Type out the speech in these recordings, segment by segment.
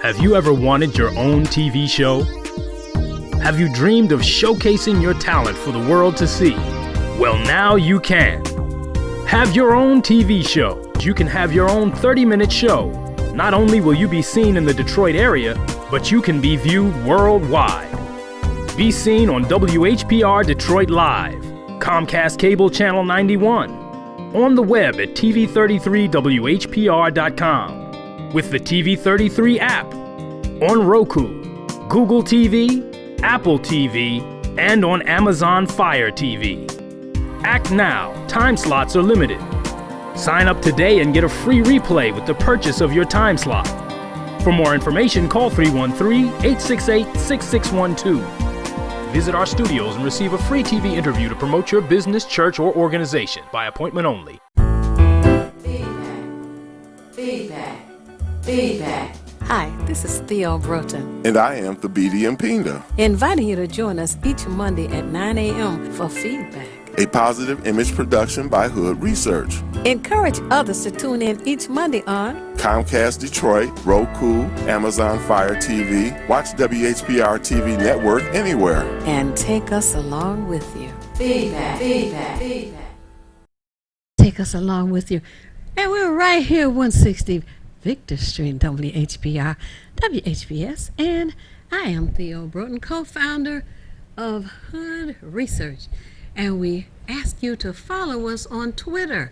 Have you ever wanted your own TV show? Have you dreamed of showcasing your talent for the world to see? Well, now you can. Have your own TV show. You can have your own 30-minute show. Not only will you be seen in the Detroit area, but you can be viewed worldwide. Be seen on WHPR Detroit Live, Comcast Cable Channel 91, on the web at TV33WHPR.com, with the TV33 app, on Roku, Google TV, Apple TV, and on Amazon Fire TV. Act now. Time slots are limited. Sign up today and get a free replay with the purchase of your time slot. For more information, call 313-868-6612. Visit our studios and receive a free TV interview to promote your business, church, or organization by appointment only. Feedback. Hi, this is Theo Broughton. And I am Thabiti Mpinda. Inviting you to join us each Monday at 9 a.m. for Feedback, A positive image production by Hood Research. Encourage others to tune in each Monday on Comcast Detroit, Roku, Amazon Fire TV, watch WHPR TV Network anywhere. and take us along with you. Feedback. Take us along with you. And we're right here, 160 Victor Street, WHPR, WHPS, and I am Theo Broughton, co-founder of Hood Research. And we ask you to follow us on Twitter.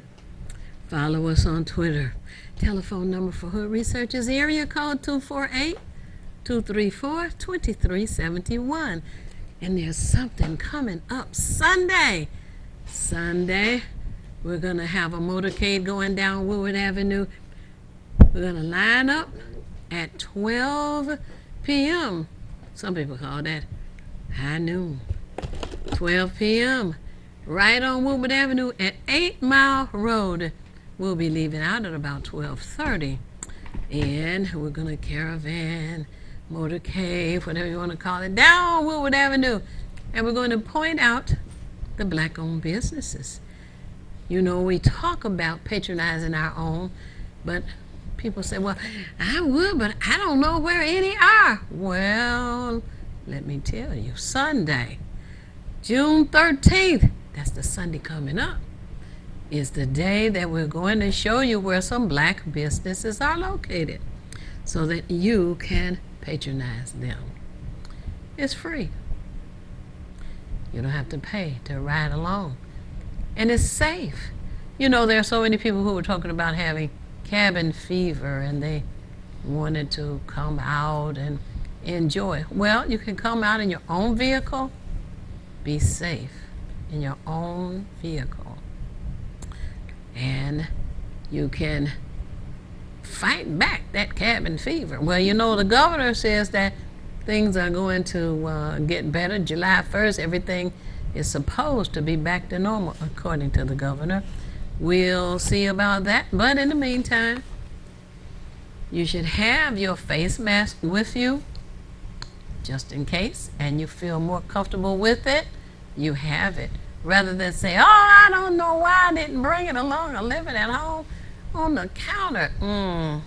Follow us on Twitter. Telephone number for Hood Research is area code 248-234-2371. And there's something coming up Sunday. We're going to have a motorcade going down Woodward Avenue. We're going to line up at 12 p.m. Some people call that high noon. 12 p.m. right on Woodward Avenue at 8 Mile Road. We'll be leaving out at about 12:30. And we're going to caravan, motorcade, whatever you want to call it, down Woodward Avenue. And we're going to point out the black-owned businesses. You know, we talk about patronizing our own, but people say, well, I would, but I don't know where any are. Well, let me tell you, Sunday, June 13th, that's the Sunday coming up, is the day that we're going to show you where some black businesses are located so that you can patronize them. It's free. You don't have to pay to ride along. And it's safe. You know, there are so many people who were talking about having cabin fever and they wanted to come out and enjoy. Well, you can come out in your own vehicle. Be safe in your own vehicle. And you can fight back that cabin fever. Well, you know, the governor says that things are going to get better. July 1st, everything is supposed to be back to normal, according to the governor. We'll see about that. But in the meantime, you should have your face mask with you, just in case, and you feel more comfortable with it, you have it. Rather than say, oh, I don't know why I didn't bring it along. I leave it at home on the counter.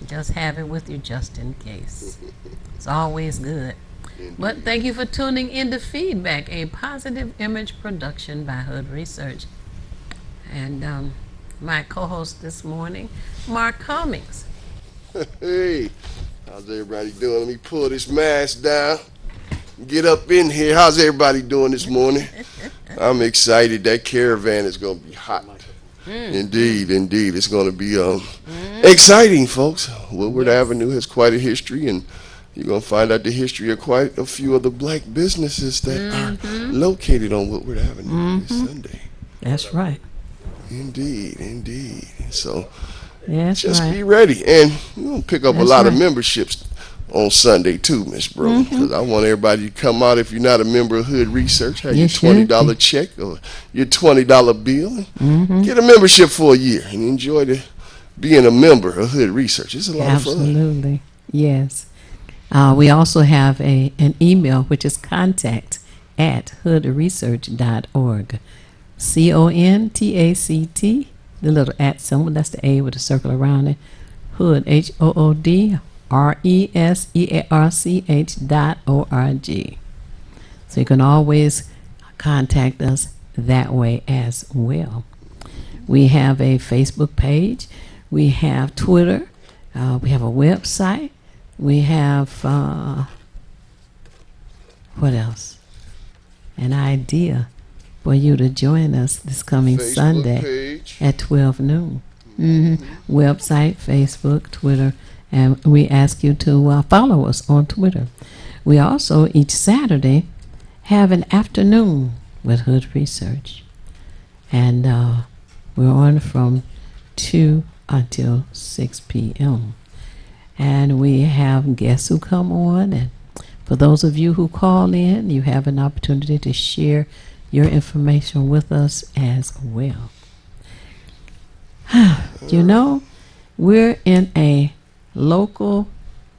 Just have it with you just in case. It's always good. But thank you for tuning in to Feedback, a positive image production by Hood Research. And my co-host this morning, Mark Cummings. Hey, how's everybody doing? Let me pull this mask down. Get up in here. How's everybody doing this morning? I'm excited. That caravan is going to be hot. Indeed. It's going to be exciting, folks. Woodward Avenue has quite a history, and you're going to find out the history of quite a few of the black businesses that are located on Woodward Avenue this Sunday. That's right. Indeed. So That's just right. be ready. And we're going to pick up a That's lot of right. memberships on Sunday too, Miss Bro, because I want everybody to come out. If you're not a member of Hood Research, have You your should $20 check or your $20 bill, and get a membership for a year and enjoy being a member of Hood Research. It's a lot of fun. Absolutely. Yes. We also have an email, which is contact@hoodresearch.org. CONTACT, the little at symbol, that's the A with a circle around it. Hood, HOOD, research.org. So you can always contact us that way as well. We have a Facebook page. We have Twitter. We have a website. We have, what else? An idea for you to join us this coming Facebook Sunday page. at 12 noon. Website, Facebook, Twitter, and we ask you to follow us on Twitter. We also, each Saturday, have an afternoon with Hood Research. And we're on from 2 until 6 p.m. And we have guests who come on. And for those of you who call in, you have an opportunity to share your information with us as well. You know, we're in a local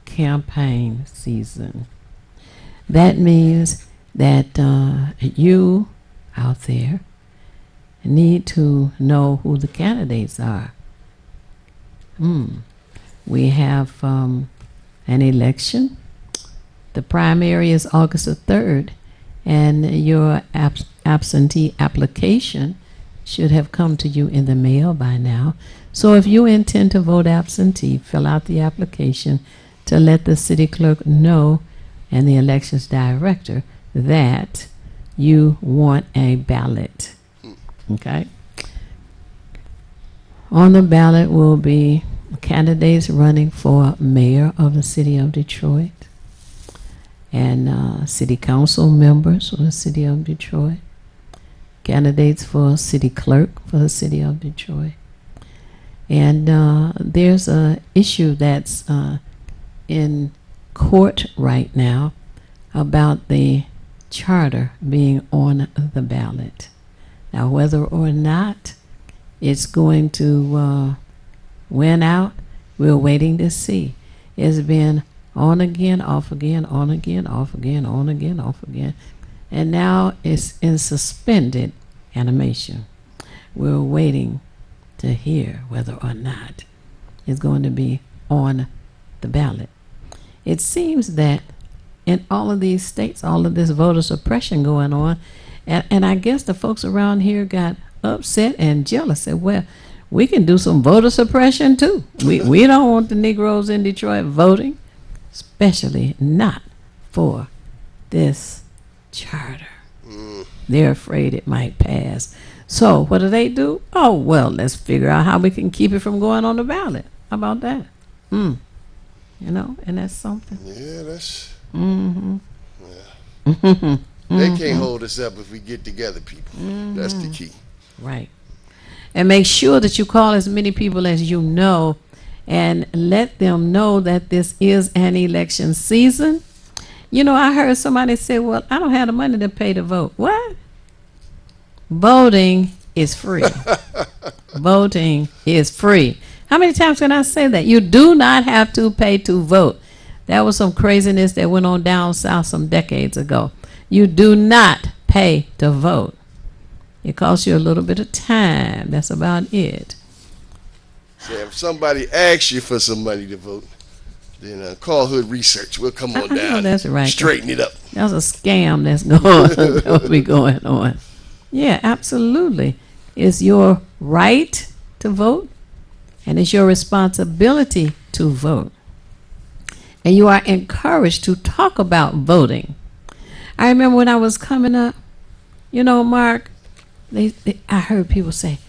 campaign season. That means that you out there need to know who the candidates are. We have an election. The primary is August the 3rd, and your absentee application should have come to you in the mail by now. So if you intend to vote absentee, fill out the application to let the city clerk know and the elections director that you want a ballot. Okay? On the ballot will be candidates running for mayor of the city of Detroit and city council members for the city of Detroit, candidates for city clerk for the city of Detroit. And there's a issue that's in court right now about the charter being on the ballot. Now, whether or not it's going to win out, we're waiting to see. It's been on again, off again, on again, off again, on again, off again. And now it's in suspended animation. We're waiting to hear whether or not it's going to be on the ballot. It seems that in all of these states, all of this voter suppression going on, and I guess the folks around here got upset and jealous. Said, well, we can do some voter suppression too. We don't want the Negroes in Detroit voting, especially not for this charter. They're afraid it might pass. So what do? Oh, well, let's figure out how we can keep it from going on the ballot. How about that? You know, and that's something. Yeah, that's. Mm-hmm. They can't hold us up if we get together, people. That's the key. Right. And make sure that you call as many people as you know and let them know that this is an election season. You know, I heard somebody say, well, I don't have the money to pay to vote. What? Voting is free. Voting is free. How many times can I say that? You do not have to pay to vote. That was some craziness that went on down south some decades ago. You do not pay to vote. It costs you a little bit of time. That's about it. So if somebody asks you for some money to vote, then call Hood Research. We'll come on down. That's right. Straighten it up. That's a scam that's that'll be going on. Yeah, absolutely. It's your right to vote, and it's your responsibility to vote. And you are encouraged to talk about voting. I remember when I was coming up, you know, Mark, I heard people say,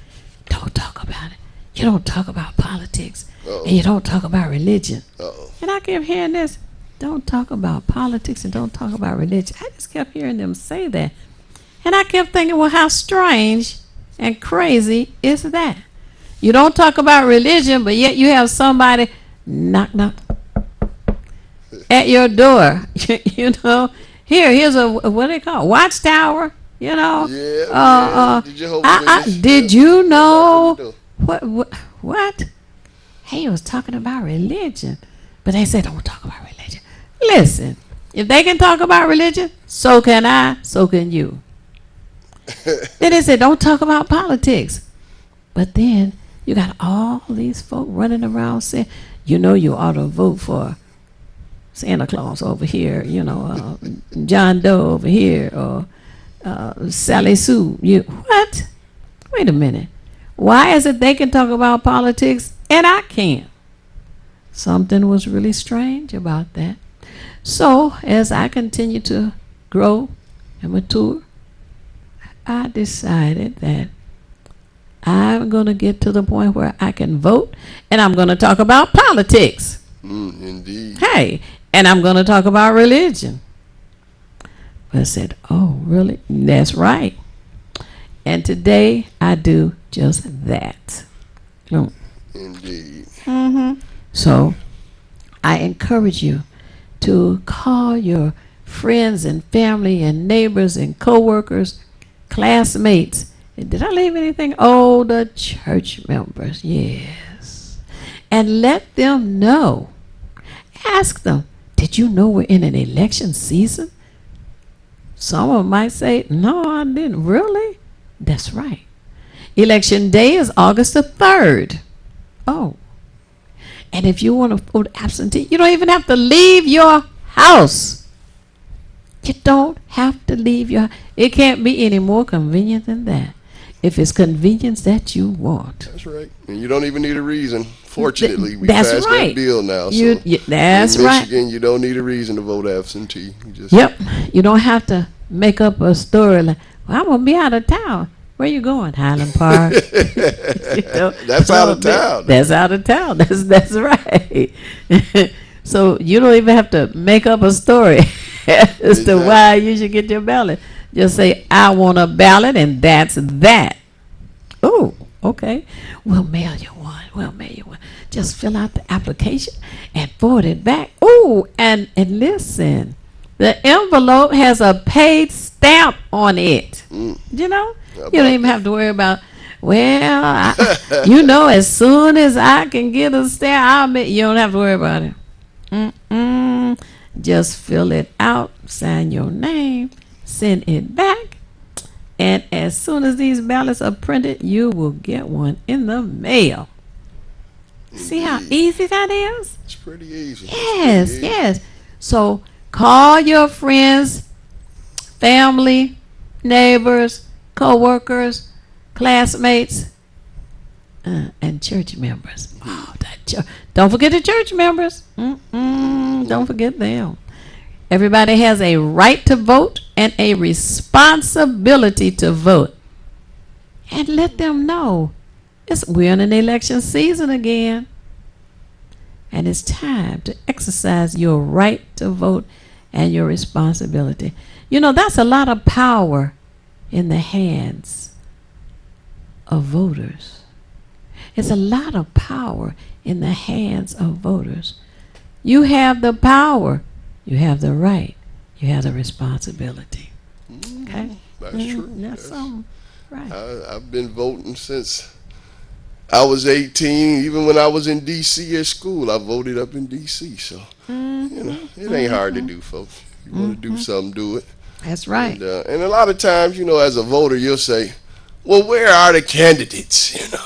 don't talk about it. You don't talk about politics. Uh-oh. And you don't talk about religion. Uh-oh. And I kept hearing this, don't talk about politics and don't talk about religion. I just kept hearing them say that. And I kept thinking, well, how strange and crazy is that? You don't talk about religion, but yet you have somebody knock, knock at your door. You know, here's a, what do they call it? Watchtower, you know. Yeah. Did you know what? He was talking about religion, but they said don't talk about religion. Listen, if they can talk about religion, so can I, so can you. Then they said don't talk about politics, but then you got all these folk running around saying, you know, you ought to vote for Santa Claus over here, John Doe over here, or Sally Sue. What? Wait a minute. Why is it they can talk about politics and I can't? Something was really strange about that. So as I continue to grow and mature, I decided that I'm going to get to the point where I can vote, and I'm going to talk about politics. Indeed. Hey, and I'm going to talk about religion. But I said, oh, really? That's right. And today I do just that. Indeed. So I encourage you to call your friends and family and neighbors and coworkers, classmates. Did I leave anything? Oh, the church members, yes. And let them know. Ask them, did you know we're in an election season? Some of them might say, no, I didn't. Really? That's right. Election day is August the 3rd. Oh. And if you want to vote absentee, you don't even have to leave your house. You don't have to leave your house. It can't be any more convenient than that. If it's convenience that you want. That's right. And you don't even need a reason. Fortunately, we That's passed right. that bill now. That's in right. Michigan, you don't need a reason to vote absentee. You just Yep. You don't have to make up a story like, well, I'm going to be out of town. Where you going? Highland Park. That's out of town. That's out of town. That's right. So you don't even have to make up a story as to why you should get your ballot. Just say, I want a ballot, and that's that. Oh, okay. We'll mail you one. Just fill out the application and forward it back. Oh, and listen, the envelope has a paid stamp on it. You know? You don't even have to worry about, as soon as I can get a stamp, you don't have to worry about it. Just fill it out, sign your name, send it back, and as soon as these ballots are printed, you will get one in the mail. See how easy that is? It's pretty easy. Yes. So call your friends, family, neighbors, co-workers, classmates, and church members. Oh, don't forget the church members. Don't forget them. Everybody has a right to vote and a responsibility to vote. And let them know we're in an election season again. And it's time to exercise your right to vote and your responsibility. That's a lot of power in the hands of voters. It's a lot of power in the hands of voters. You have the power. You have the right. You have the responsibility. Okay? That's true. That's something. Right. I've been voting since I was 18. Even when I was in D.C. at school, I voted up in D.C. So, it ain't hard to do, folks. If you want to do something, do it. That's right. And a lot of times, as a voter, you'll say, well, where are the candidates,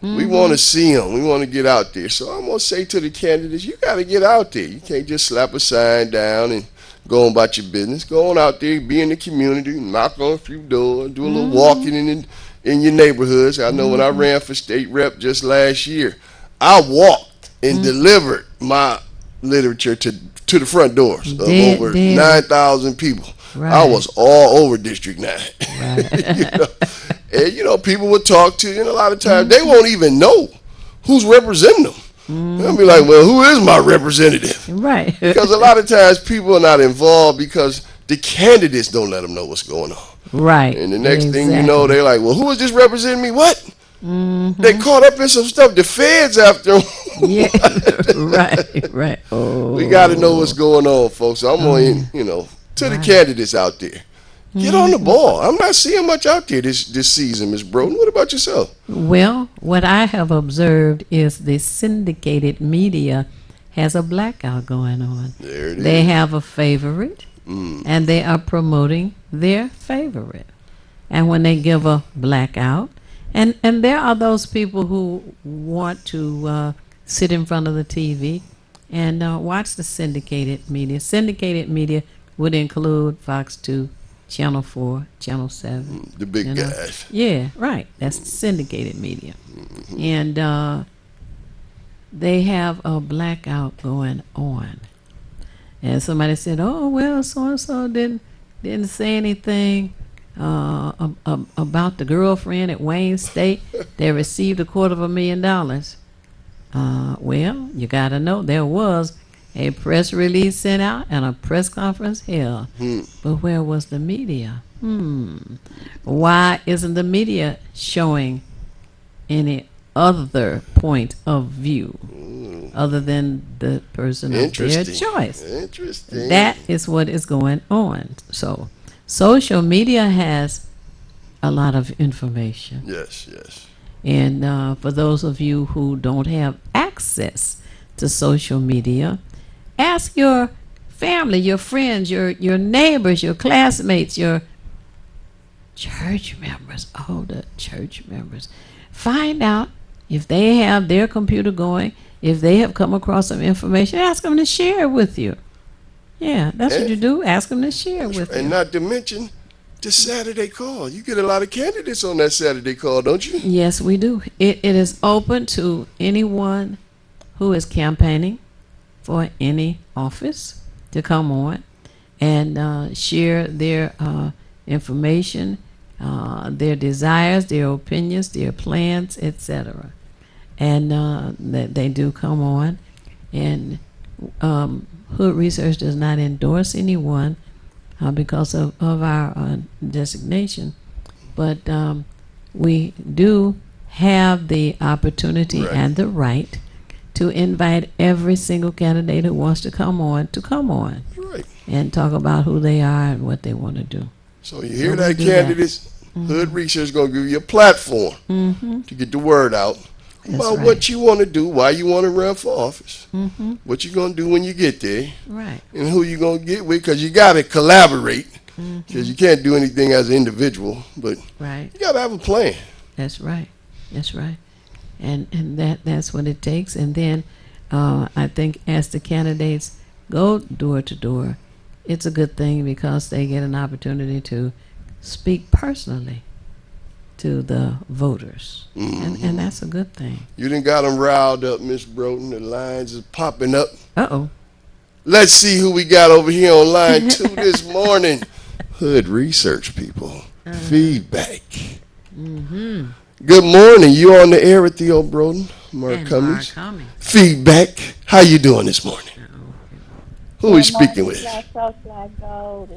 We want to see them. We want to get out there. So I'm going to say to the candidates, you got to get out there. You can't just slap a sign down and go on about your business. Go on out there, be in the community, knock on a few doors, do a little walking in your neighborhoods. I know when I ran for state rep just last year, I walked and delivered my literature to the front doors of over 9,000 people. Right. I was all over District 9. Right. And, people would talk to you, and a lot of times they won't even know who's representing them. They'll be like, well, who is my representative? Right. Because a lot of times people are not involved because the candidates don't let them know what's going on. Right. And the next thing you know, they're like, well, who is this representing me? What? They caught up in some stuff. The feds after them. Yeah. Right. Oh. We got to know what's going on, folks. So I'm going, to the candidates out there. Get on the ball. I'm not seeing much out there this season, Ms. Broden. What about yourself? Well, what I have observed is the syndicated media has a blackout going on. There it is. They have a favorite, and they are promoting their favorite. And when they give a blackout, and there are those people who want to sit in front of the TV and watch the syndicated media. Syndicated media would include Fox 2, Channel 4, Channel 7. The big you know. guys. Yeah, right. That's syndicated media. And they have a blackout going on. And somebody said, "Oh well, so and so didn't say anything about the girlfriend at Wayne State that received $250,000." Well, you got to know there was a press release sent out and a press conference held, but where was the media? Why isn't the media showing any other point of view other than the person of their choice? Interesting. That is what is going on. So social media has a lot of information. Yes, yes. And for those of you who don't have access to social media, ask your family, your friends, your neighbors, your classmates, your church members, older church members. Find out if they have their computer going, if they have come across some information, ask them to share it with you. Yeah, that's what you do. Ask them to share it with you. And not to mention the Saturday call. You get a lot of candidates on that Saturday call, don't you? Yes, we do. It is open to anyone who is campaigning for any office to come on and share their information, their desires, their opinions, their plans, etc. And they do come on. And Hood Research does not endorse anyone because of our designation, but we do have the opportunity and the right to invite every single candidate who wants to come on Right. and talk about who they are and what they want to do. So you hear we that, do candidates? Hood Research is going to give you a platform to get the word out about what you want to do, why you want to run for office, what you're going to do when you get there, Right. and who you're going to get with, because you got to collaborate, because you can't do anything as an individual, but Right. you got to have a plan. That's right. That's right. And that's what it takes. And then I think as the candidates go door to door, it's a good thing because they get an opportunity to speak personally to the voters. And that's a good thing. You done got them riled up, Miss Broughton. The lines is popping up. Uh-oh. Let's see who we got over here on line 2 this morning. Hood Research people. Feedback. Good morning. You on the air with Theo Broughton, Mark And Cummings. Mark Cummings. Feedback. How you doing this morning? Who are we speaking with?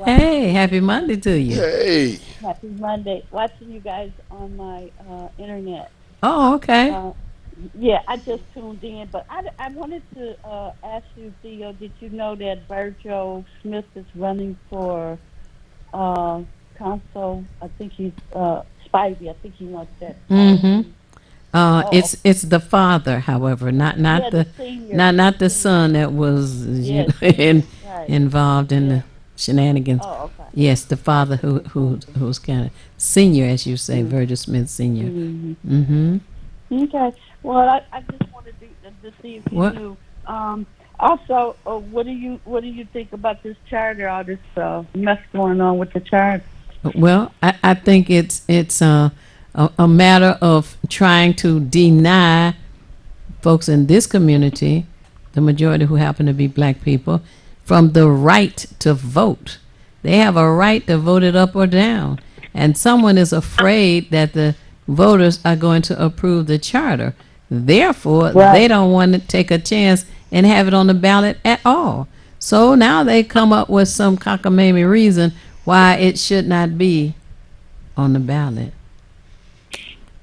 Hey, happy Monday to you. Hey. Happy Monday. Watching you guys on my internet. Oh, okay. Yeah, I just tuned in, but I wanted to ask you, Theo, did you know that Virgil Smith is running for council? I think he's Spivey. I think he wants that. It's the father, however, not the the senior. not the son that was Yes. Right. involved in the shenanigans. Oh, okay. Yes, the father who's kind of senior, as you say, Virgil Smith Senior. Okay. Well, I just wanted to see if you What? knew. Also, what do you think about this charter? All this mess going on with the charter. Well, I think it's a matter of trying to deny folks in this community, the majority who happen to be black people, from the right to vote. They have a right to vote it up or down. And someone is afraid that the voters are going to approve the charter. Therefore, they don't want to take a chance and have it on the ballot at all. So now they come up with some cockamamie reason why it should not be on the ballot.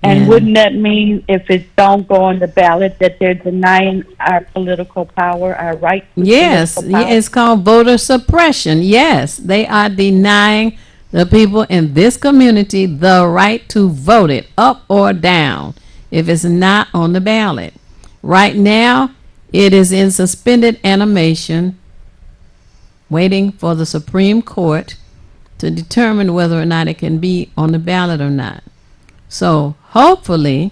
And wouldn't that mean if it don't go on the ballot that they're denying our political power, our right to Yes, political power? it's called voter suppression. Yes, they are denying the people in this community the right to vote it up or down if it's not on the ballot. Right now, it is in suspended animation, waiting for the Supreme Court to determine whether or not it can be on the ballot or not. So hopefully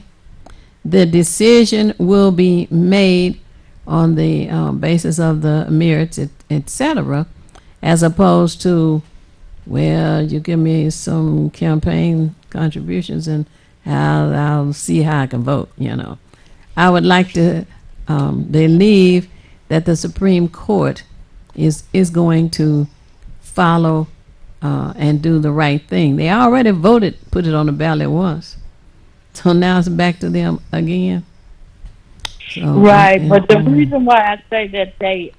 the decision will be made on the basis of the merits, et cetera, as opposed to, well, you give me some campaign contributions and I'll see how I can vote, you know. I would like to believe that the Supreme Court is going to follow and do the right thing. They already voted, put it on the ballot once. So now it's back to them again. So, Right, but the reason why I say that they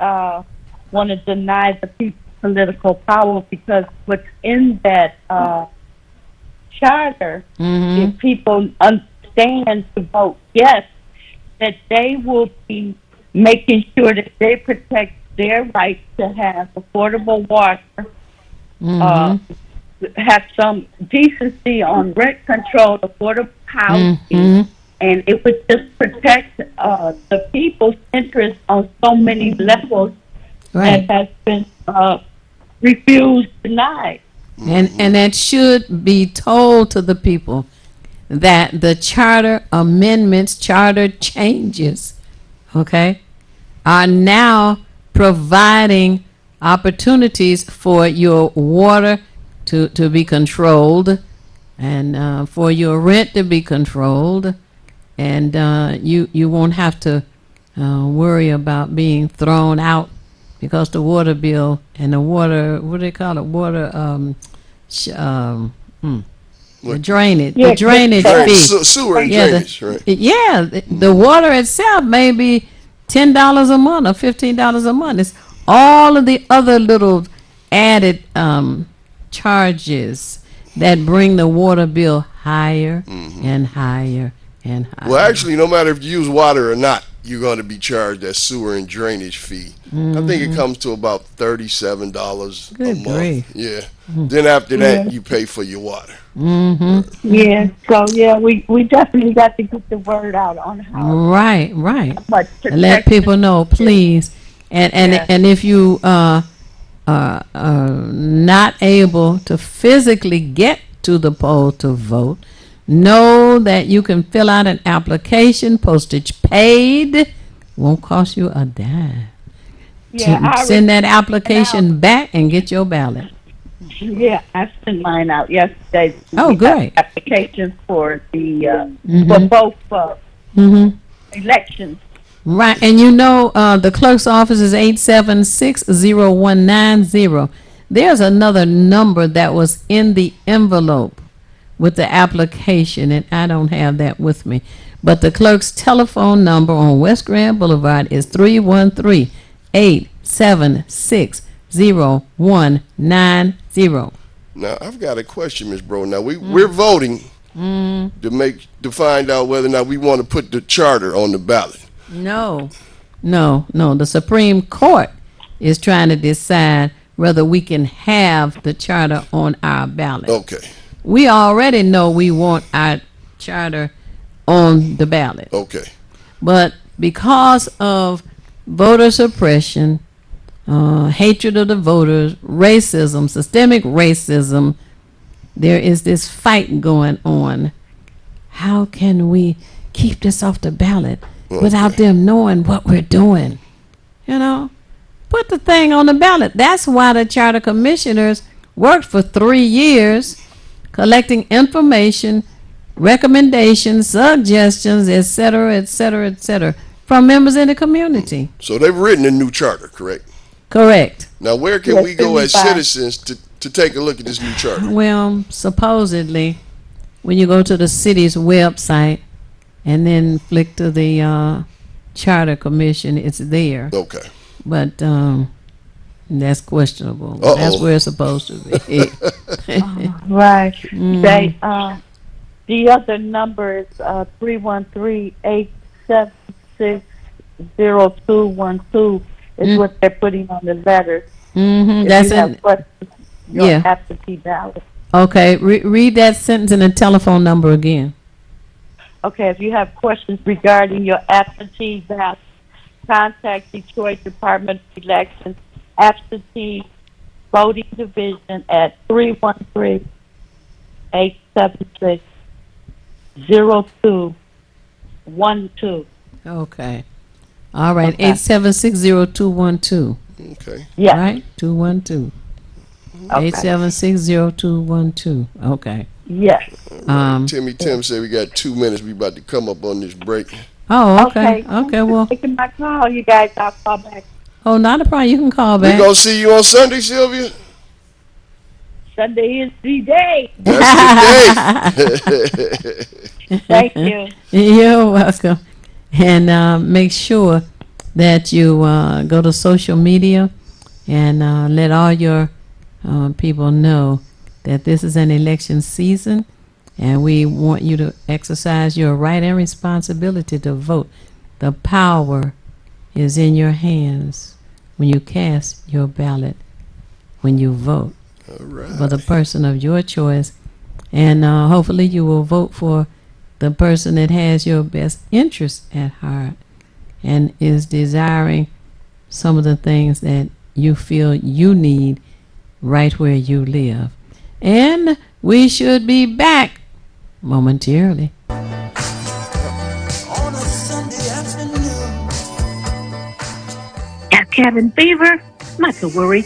want to deny the people political power because what's in that charter, if people understand to vote yes, that they will be making sure that they protect their right to have affordable water, have some decency on rent control, affordable housing, and it would just protect the people's interest on so many levels right. that has been refused, denied. And that should be told to the people that the charter amendments, charter changes, okay, are now providing opportunities for your water to be controlled and for your rent to be controlled, and you won't have to worry about being thrown out because the water bill and the water, what do they call it, water, the drainage, Yeah, the drainage fee. Sewer and Yeah, drainage, right? the water itself may be $10 a month or $15 a month. It's all of the other little added charges that bring the water bill higher and higher and higher. Well, actually, no matter if you use water or not, you're going to be charged that sewer and drainage fee. I think it comes to about $37 a Good month. grief. Yeah. Then after that, you pay for your water. Yeah, so yeah, we definitely got to get the word out on how Right. much And let people know, please. And Yeah. and if you are not able to physically get to the poll to vote, know that you can fill out an application, postage paid, won't cost you a dime. Yeah, To I send that application back and get your ballot. Yeah, I sent mine out yesterday. Oh, We got great. Applications for the for both elections. Right, and you know, the clerk's office is 876-0190. There's another number that was in the envelope with the application, and I don't have that with me. But the clerk's telephone number on West Grand Boulevard is 313-876-0190. Now, I've got a question, Ms. Bro. Now, we're voting to find out whether or not we want to put the charter on the ballot. No. The Supreme Court is trying to decide whether we can have the charter on our ballot. Okay. We already know we want our charter on the ballot. Okay. But because of voter suppression, hatred of the voters, racism, systemic racism, there is this fight going on. How can we keep this off the ballot without them knowing what we're doing? You know, put the thing on the ballot. That's why the charter commissioners worked for 3 years collecting information, recommendations, suggestions, et cetera, from members in the community. So they've written a new charter, correct? Correct. Now, where can Yes, we go as 75. citizens to take a look at this new charter? Well, supposedly, when you go to the city's website and then flick to the charter commission, it's there. Okay. But that's questionable. Uh-oh. That's where it's supposed to be. Right. They the other number is 313-876-0212 is what they're putting on the letter. If That's you have it. questions, your Yeah. absentee ballot. Okay, read that sentence and the telephone number again. Okay, if you have questions regarding your absentee ballot, contact Detroit Department of Elections Absentee Voting Division at 313-876-0212. Okay. All right, Okay. 8760212. Okay. Yeah. Right? 212. Okay. 8760212. Okay. Yes. Timmy Tim said we got 2 minutes. We about to come up on this break. Oh, okay. Okay. Okay, well, Taking my call, you guys. I'll call back oh, not a problem. You can call We back. gonna see you on Sunday, Sylvia. Sunday is the day. That's the day. Thank you. You're welcome. And make sure that you go to social media and let all your people know that this is an election season and we want you to exercise your right and responsibility to vote. The power is in your hands when you cast your ballot, when you vote All right. for the person of your choice. And hopefully you will vote for the person that has your best interests at heart and is desiring some of the things that you feel you need right where you live. And we should be back momentarily. On a Sunday afternoon. Got cabin fever? Not to worry.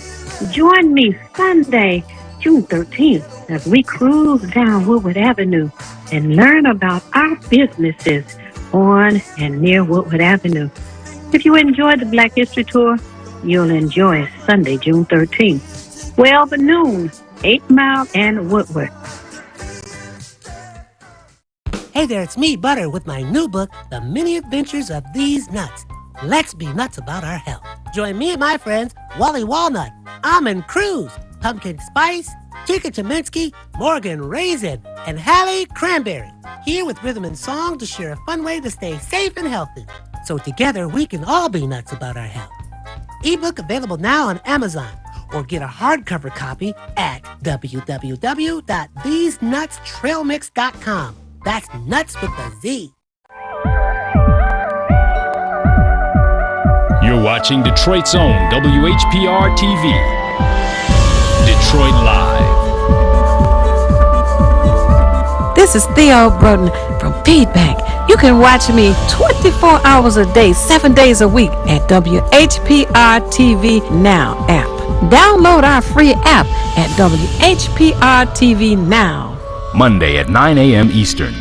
Join me Sunday, June 13th, as we cruise down Woodward Avenue and learn about our businesses on and near Woodward Avenue. If you enjoyed the Black History Tour, you'll enjoy Sunday, June 13th, 12 at noon, 8 Mile and Woodward. Hey there, it's me, Butter, with my new book, The Many Adventures of These Nuts. Let's be nuts about our health. Join me and my friends, Wally Walnut, Almond Cruz, Pumpkin Spice, Tika Cheminsky, Morgan Raisin, and Hallie Cranberry, here with rhythm and song to share a fun way to stay safe and healthy. So together we can all be nuts about our health. Ebook available now on Amazon, or get a hardcover copy at www.thesenutstrailmix.com. That's nuts with a Z. You're watching Detroit's own WHPR TV. Detroit Live. This is Theo Broden from Feedback. You can watch me 24 hours a day, 7 days a week at WHPR TV Now app. Download our free app at WHPR TV Now. Monday at 9 a.m. Eastern.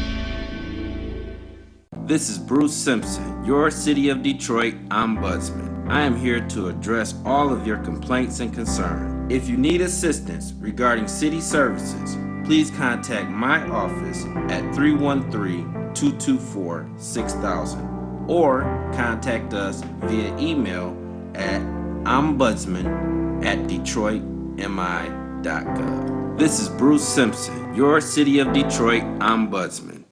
This is Bruce Simpson, your City of Detroit Ombudsman. I am here to address all of your complaints and concerns. If you need assistance regarding city services, please contact my office at 313-224-6000 or contact us via email at ombudsman@detroitmi.gov. This is Bruce Simpson, your City of Detroit Ombudsman.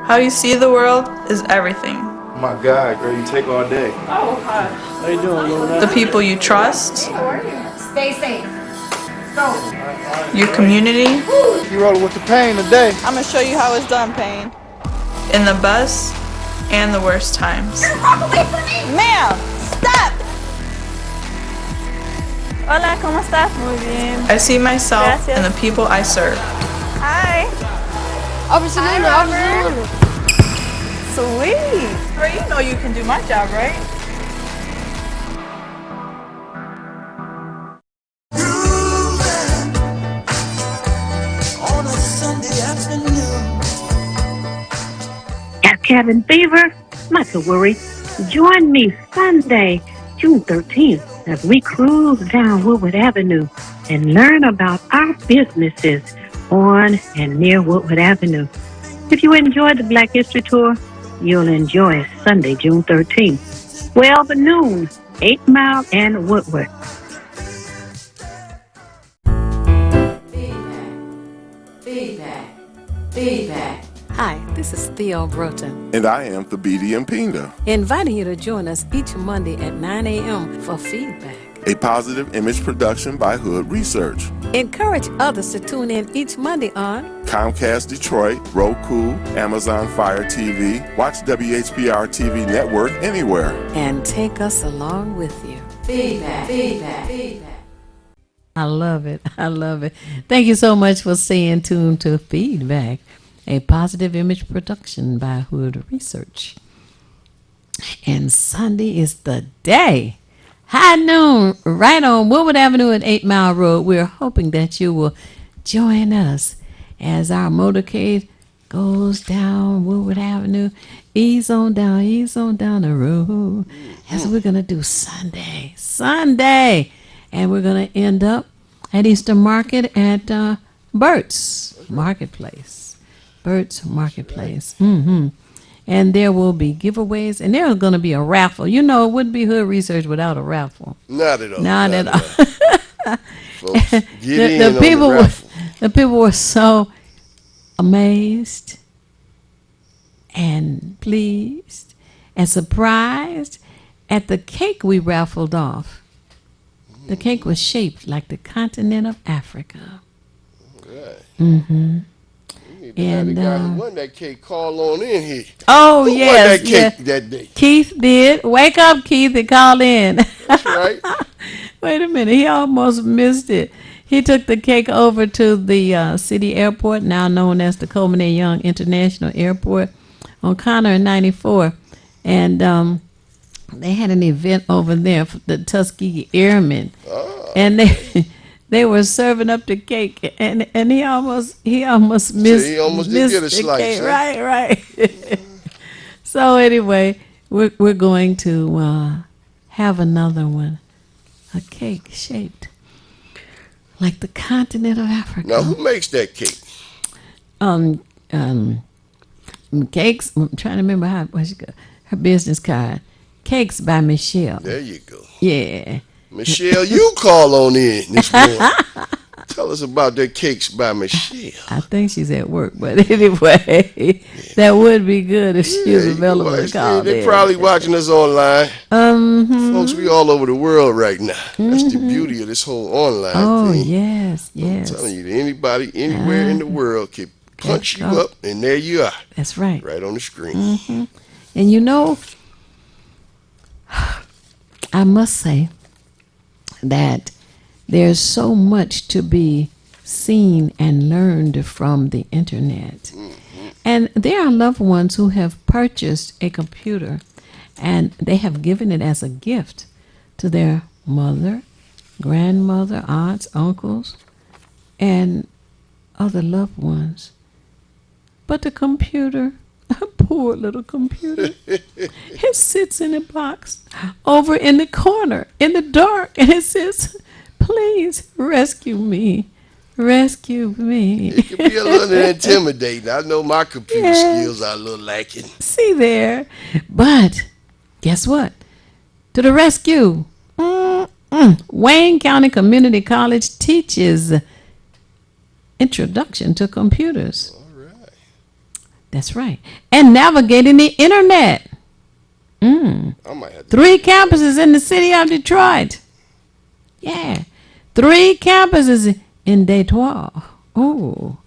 How you see the world is everything. Oh my God, girl, you take all day. Oh, hi. How you doing, Luna? The people you trust, Stay safe. Go. your community, You rolling with the pain today. I'm gonna show you how it's done, Payne. In the best and the worst times. Ma'am, stop! Hola, ¿cómo estás? Muy bien. I see myself in the people I serve. Hi. Officer Luna, Officer Luna. Sweet. Girl, you know you can do my job, right? On a Sunday afternoon. Got cabin fever? Not to worry. Join me Sunday, June 13th, as we cruise down Woodward Avenue and learn about our businesses on and near Woodward Avenue. If you enjoyed the Black History Tour, you'll enjoy Sunday, June 13th, 12 at noon, 8 Mile and Woodward. Feedback. Hi, this is Theo Broten, And I am Thabiti Mpinga, inviting you to join us each Monday at 9 a.m. for Feedback. a positive image production by Hood Research. Encourage others to tune in each Monday on Comcast Detroit, Roku, Amazon Fire TV. Watch WHPR TV Network anywhere. and take us along with you. Feedback. I love it. I love it. Thank you so much for staying tuned to Feedback, a positive image production by Hood Research. And Sunday is the day. High noon, right on Woodward Avenue and 8 Mile Road. We're hoping that you will join us as our motorcade goes down Woodward Avenue. Ease on down the road. As we're going to do Sunday. And we're going to end up at Easter Market at Burt's Marketplace. Burt's Marketplace. Mm-hmm. And there will be giveaways, and there's going to be a raffle. You know, it wouldn't be Hood Research without a raffle. Not at all. Not at all. Folks, get in on the raffle. The people were so amazed and pleased and surprised at the cake we raffled off. The cake was shaped like the continent of Africa. Right. Mm-hmm. And the guy who won that cake call on in here. Oh, who yes. won that cake that day? Keith did. Wake up, Keith, and call in. That's right. Wait a minute. He almost missed it. He took the cake over to the city airport, now known as the Coleman A. Young International Airport, on Connor and 94. And they had an event over there for the Tuskegee Airmen. Oh. And they were serving up the cake, and he almost missed. He almost did get a slice. Cake. Huh? Right. So anyway, we're going to have another one, a cake shaped like the continent of Africa. Now, who makes that cake? Cakes. I'm trying to remember her business card. Cakes by Michelle. There you go. Yeah. Michelle, you call on in this morning. Tell us about the cakes by Michelle. I think she's at work, but anyway, that would be good if she was available to call. They're probably watching us online. Folks, we all over the world right now. That's the beauty of this whole online thing. Oh, yes. I'm telling you, anybody, anywhere in the world can punch you up, and there you are. That's right. Right on the screen. Mm-hmm. And you know, I must say that there's so much to be seen and learned from the internet. Mm-hmm. And there are loved ones who have purchased a computer and they have given it as a gift to their mother, grandmother, aunts, uncles, and other loved ones. But the computer, a poor little computer, it sits in a box over in the corner in the dark, and it says, "Please rescue me. Rescue me." It can be a little intimidating. I know my computer skills are a little lacking. See there. But guess what? To the rescue. Wayne County Community College teaches introduction to computers. That's right. And navigating the internet. I might have to 3 campuses in the city of Detroit. Yeah. 3 campuses in Detroit. Oh.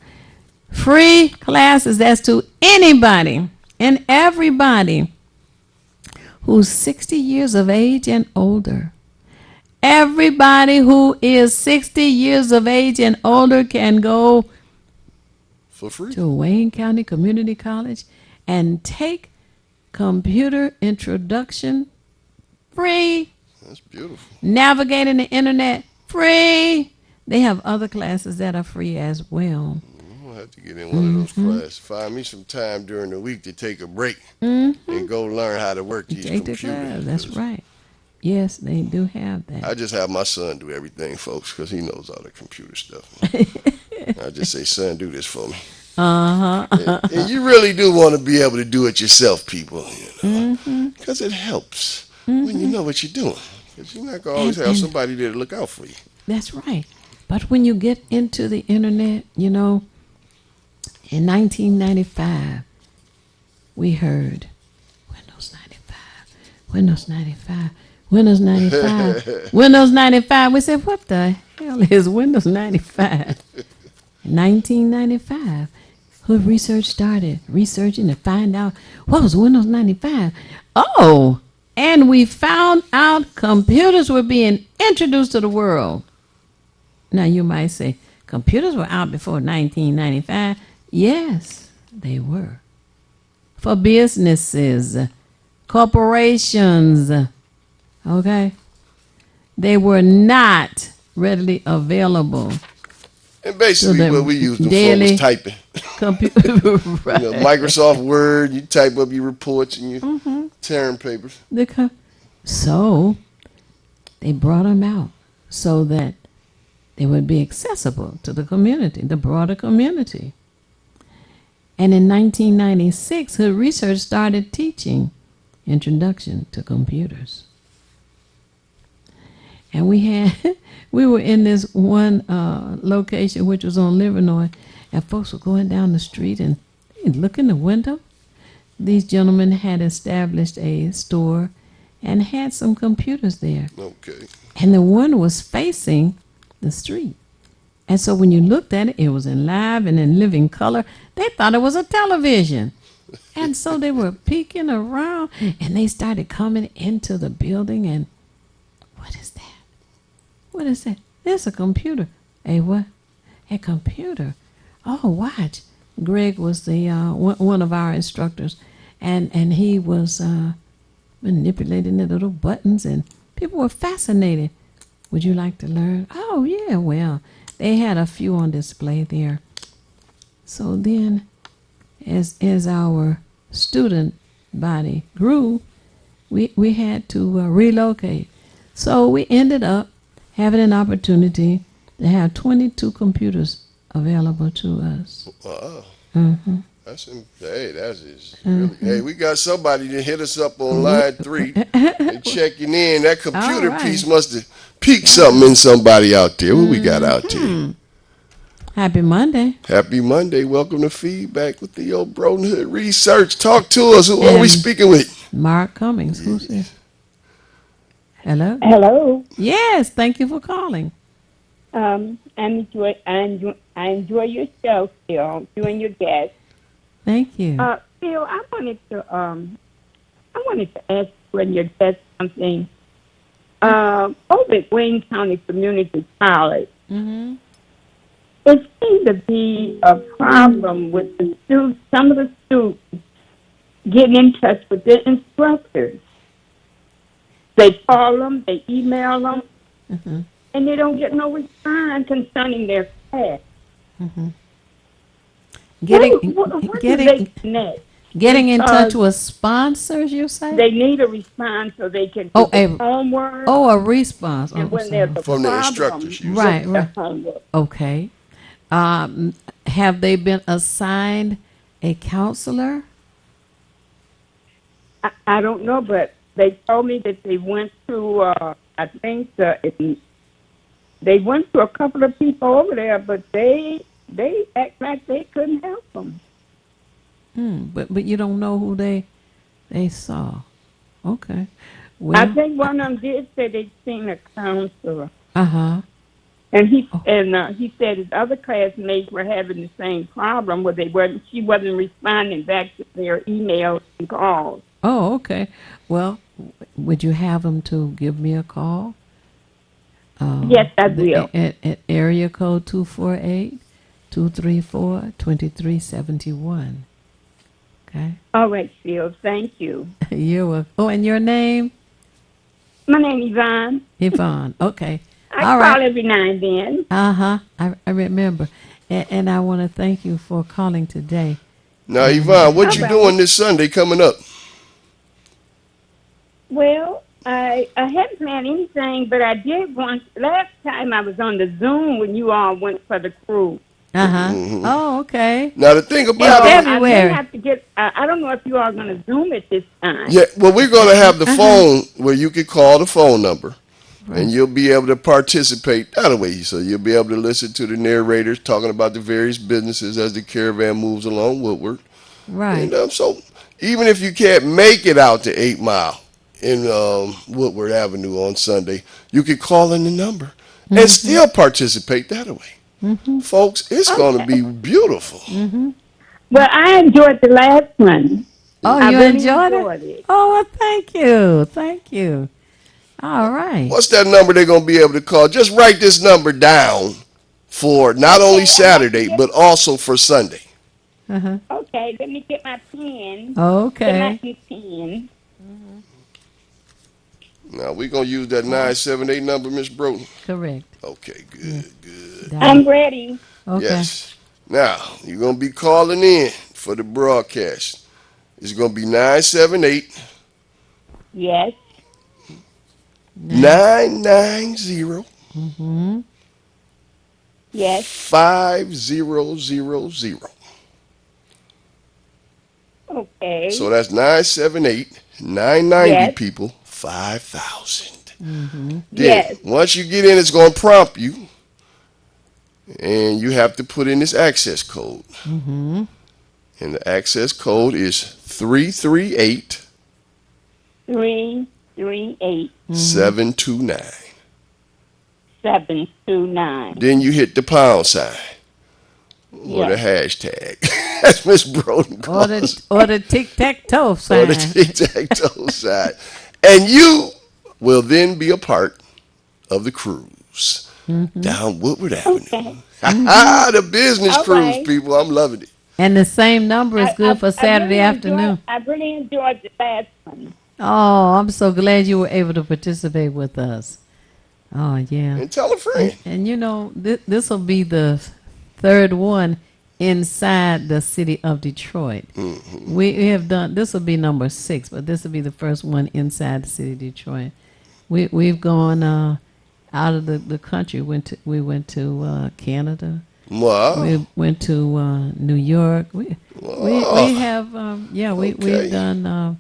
Free classes. That's to anybody and everybody who's 60 years of age and older. Everybody who is 60 years of age and older can go for free to Wayne County Community College and take computer introduction free. That's beautiful. Navigating the internet free. They have other classes that are free as well. I'm gonna have to get in one of those classes. Find me some time during the week to take a break and go learn how to work these Take computers. the class. That's right. Yes, they do have that. I just have my son do everything, folks, because he knows all the computer stuff. I just say, "Son, do this for me." And you really do want to be able to do it yourself, people, because it helps when you know what you're doing. Because you're not going to always have somebody there to look out for you. That's right. But when you get into the internet, you know, in 1995, we heard Windows 95, Windows 95, Windows 95, Windows 95. We said, what the hell is Windows 95? In 1995, Hood Research started researching to find out what was Windows 95. Oh, and we found out computers were being introduced to the world. Now you might say, computers were out before 1995. Yes, they were. For businesses, corporations. Okay? They were not readily available. And basically, So the what we used them for daily was typing. computer. Right. You know, Microsoft Word, you type up your reports and your Mm-hmm. tearing papers. So they brought them out so that they would be accessible to the community, the broader community. And in 1996, Hood Research started teaching Introduction to Computers. And we were in this one location, which was on Livernois, and folks were going down the street and they'd look in the window. These gentlemen had established a store and had some computers there. Okay. And the one was facing the street. And so when you looked at it, it was in live and in living color. They thought it was a television. And so they were peeking around and they started coming into the building and, what is that? What is that? There's a computer. A what? A computer. Oh, watch. Greg was the one of our instructors, and he was manipulating the little buttons, and people were fascinated. Would you like to learn? Oh, yeah, well, they had a few on display there. So then, as our student body grew, we had to relocate. So we ended up having an opportunity to have 22 computers available to us. Wow. Mm-hmm. Really, hey, we got somebody to hit us up on line 3 and checking in. That computer right. piece must have piqued something in somebody out there. What we got out there? Happy Monday. Happy Monday. Welcome to Feedback with the old Broden Hood Research. Talk to us. Who are we speaking with? Mark Cummings. Who's this? Hello? Hello. Yes, thank you for calling. I enjoy your show, Phil, you and your guests. Thank you. Phil, I wanted to ask you and your guest something. Over at Wayne County Community College, Mm-hmm. it seemed to be a problem with the students, some of the students getting in touch with their instructors. They call them, they email them, Mm-hmm. and they don't get no response concerning their class. Mm-hmm. Getting in touch with sponsors, you say? They need a response so they can do homework. Oh, a response. And when there's a from the problem, instructors. Right, right. homework. Okay. Have they been assigned a counselor? I don't know, but they told me that they went to, I think, they went to a couple of people over there, but they act like they couldn't help them. But you don't know who they saw. Okay. Well, I think one of them did say they'd seen a counselor. Uh-huh. And he said his other classmates were having the same problem where she wasn't responding back to their emails and calls. Oh, okay. Well, would you have them to give me a call? Yes, I will. At area code 248-234-2371. Okay. All right, Phil. Thank you. You're welcome. Oh, and your name? My name is Yvonne. Yvonne. Okay. I All call right. every now and then. Uh-huh. I remember. And I want to thank you for calling today. Now, Yvonne, what you doing this Sunday coming up? Well, I haven't planned anything, but I did once. Last time I was on the Zoom when you all went for the cruise. Uh-huh. Mhm. Oh, okay. Now, the thing about Yeah, it, I everywhere. may have to get. I don't know if you all are going to Zoom it this time. yeah, well, we're going to have the phone where you can call the phone number. And you'll be able to participate that way. So you'll be able to listen to the narrators talking about the various businesses as the caravan moves along Woodward. Right. And so even if you can't make it out to 8 Mile in Woodward Avenue on Sunday, you can call in the number and still participate that way. Folks, it's going to be beautiful. Well, I enjoyed the last one. Oh, I you really enjoyed it? Oh, well, thank you. Thank you. All right. What's that number they're going to be able to call? Just write this number down for not only Saturday, but also for Sunday. Uh-huh. Okay, let me get my pen. Okay. Get my pen. Now we're gonna use that 978 number, Miss Broughton. Correct. Okay, good. I'm ready. Okay. Yes. Now you're gonna be calling in for the broadcast. It's gonna be 978 Yes. 990 Mm-hmm. Yes. 5000. Okay. So that's 978 990 Yes. people 5000. Mm-hmm. Then Yes. once you get in, it's gonna prompt you, and you have to put in this access code. Mm-hmm. And the access code is 338 338 729. 729. Then you hit the pound sign or the Yes. hashtag. That's Miss Broughton Or the tic-tac-toe or sign. the tic-tac-toe sign. And you will then be a part of the cruise down Woodward Avenue. The business All cruise, right. people. I'm loving it. And the same number is good for Saturday afternoon. I really enjoyed the last one. Oh, I'm so glad you were able to participate with us. Oh, yeah. And tell a friend. And you know, this will be the third one inside the city of Detroit. Mm-hmm. We have done, this will be number 6, but this will be the first one inside the city of Detroit. We've gone out of the country. We went to Canada. Wow. We went to New York. We have we've done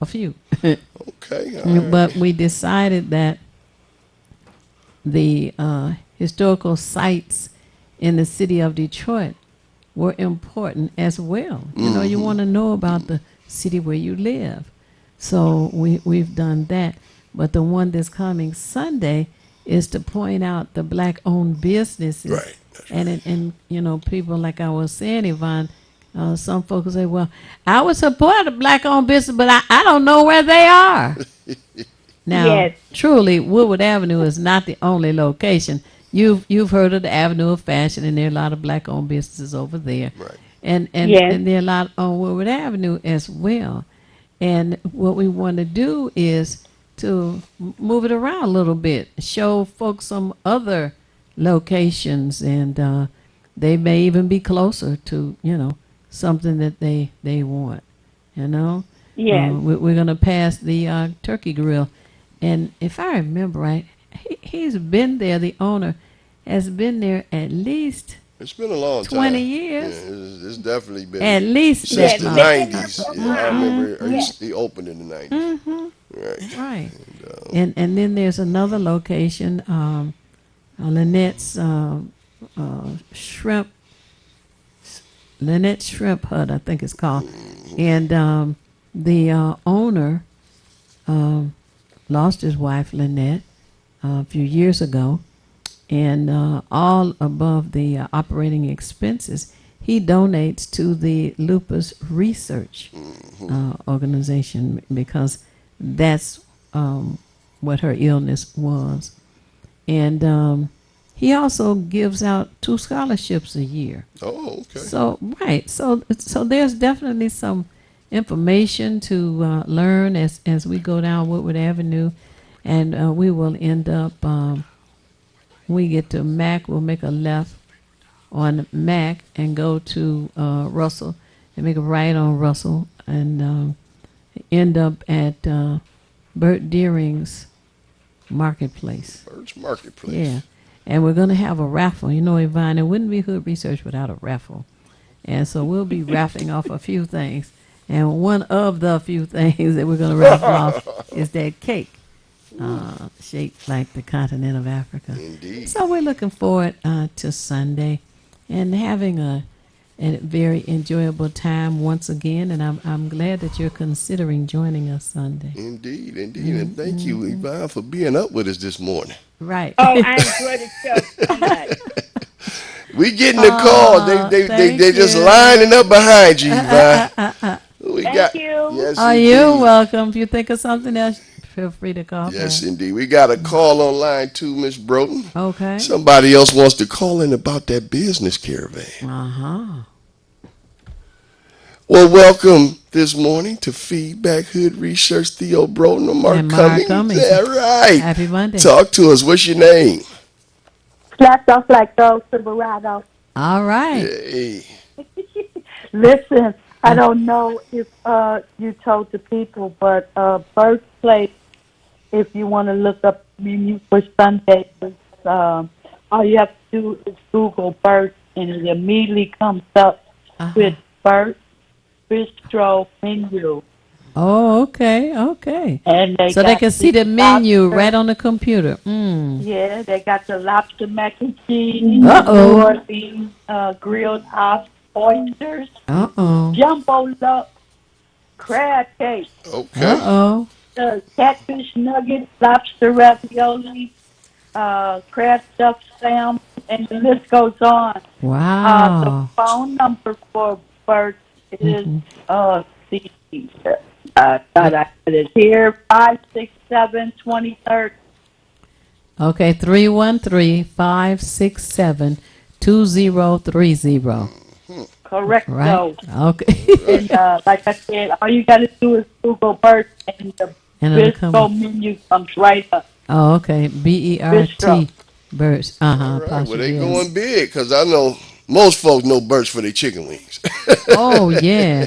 a few. Okay. All right. But we decided that the historical sites in the city of Detroit were important as well. You know, you want to know about the city where you live. So we've done that. But the one that's coming Sunday is to point out the black-owned businesses. Right. And you know, people, like I was saying, Yvonne, some folks say, well, I would support a black-owned business, but I don't know where they are. Now, Yes. truly, Woodward Avenue is not the only location. You've heard of the Avenue of Fashion, and there are a lot of black-owned businesses over there. Right. And Yes. there are a lot on Woodward Avenue as well. And what we want to do is to move it around a little bit, show folks some other locations, and they may even be closer to, you know, something that they want, you know. Yes. We're going to pass the turkey grill. And if I remember right, he's been there, the owner has been there at least It's been a long 20 time. years. Yeah, it's definitely been. At least since that the long. 90s. Yeah, I remember Yes. he opened in the 90s. Right. Right. And then there's another location, Lynette's Shrimp Hut, I think it's called. And the owner lost his wife, Lynette, a few years ago. And all above the operating expenses, he donates to the Lupus Research Organization, because that's what her illness was. And he also gives out 2 scholarships a year. Oh, okay. So, right. So there's definitely some information to learn as we go down Woodward Avenue. And we will end up, when we get to Mac, we'll make a left on Mac and go to Russell and make a right on Russell and end up at Bert Deering's Marketplace. Bird's Marketplace. Yeah. And we're going to have a raffle. You know, Yvonne, it wouldn't be Hood Research without a raffle. And so we'll be raffling off a few things. And one of the few things that we're going to raffle off is that cake shaped like the continent of Africa. Indeed. So we're looking forward to Sunday and having a very enjoyable time once again. And I'm glad that you're considering joining us Sunday. Indeed. And thank you, Yvonne, for being up with us this morning. Right. Oh, I enjoyed the show so much. We getting the call. They just you. lining up behind you, Yvonne. Thank you. Yes, Oh, indeed. you're welcome. If you think of something else, feel free to call Yes, back. indeed. We got a call on line too, Miss Broughton. Okay. Somebody else wants to call in about that business caravan. Uh-huh. Well, welcome this morning to Feedback Hood Research. Theo Broden and Mark And Mark Cummings. Cummings. Yeah, right. Happy Monday. Talk to us. What's your name? Slapped off like those Silverado. All right. Hey. Listen, I don't know if you told the people, but birthplace, if you want to look up menu for Sunday, all you have to do is Google Bert, and it immediately comes up with Bert Bistro menu. Oh, okay, okay. And they so they got can see the the menu lobster. right on the computer. Mm. Yeah, they got the lobster mac and cheese, Uh-oh. New Orleans grilled oysters, Uh-oh. jumbo luck, crab cake, Okay. Uh-oh. catfish nuggets, lobster ravioli, crab stuffed salmon, and the list goes on. Wow. The phone number for Bert is I got it here, 567-2030. Okay, 313-567-2030. Correct. Right? Okay. And like I said, all you got to do is Google Bert, and the And it'll Bistro come- menu comes right up. Oh, okay. B-E-R-T. Birds. All right. Well, they going big because I know most folks know Burt's for their chicken wings. Oh, yeah.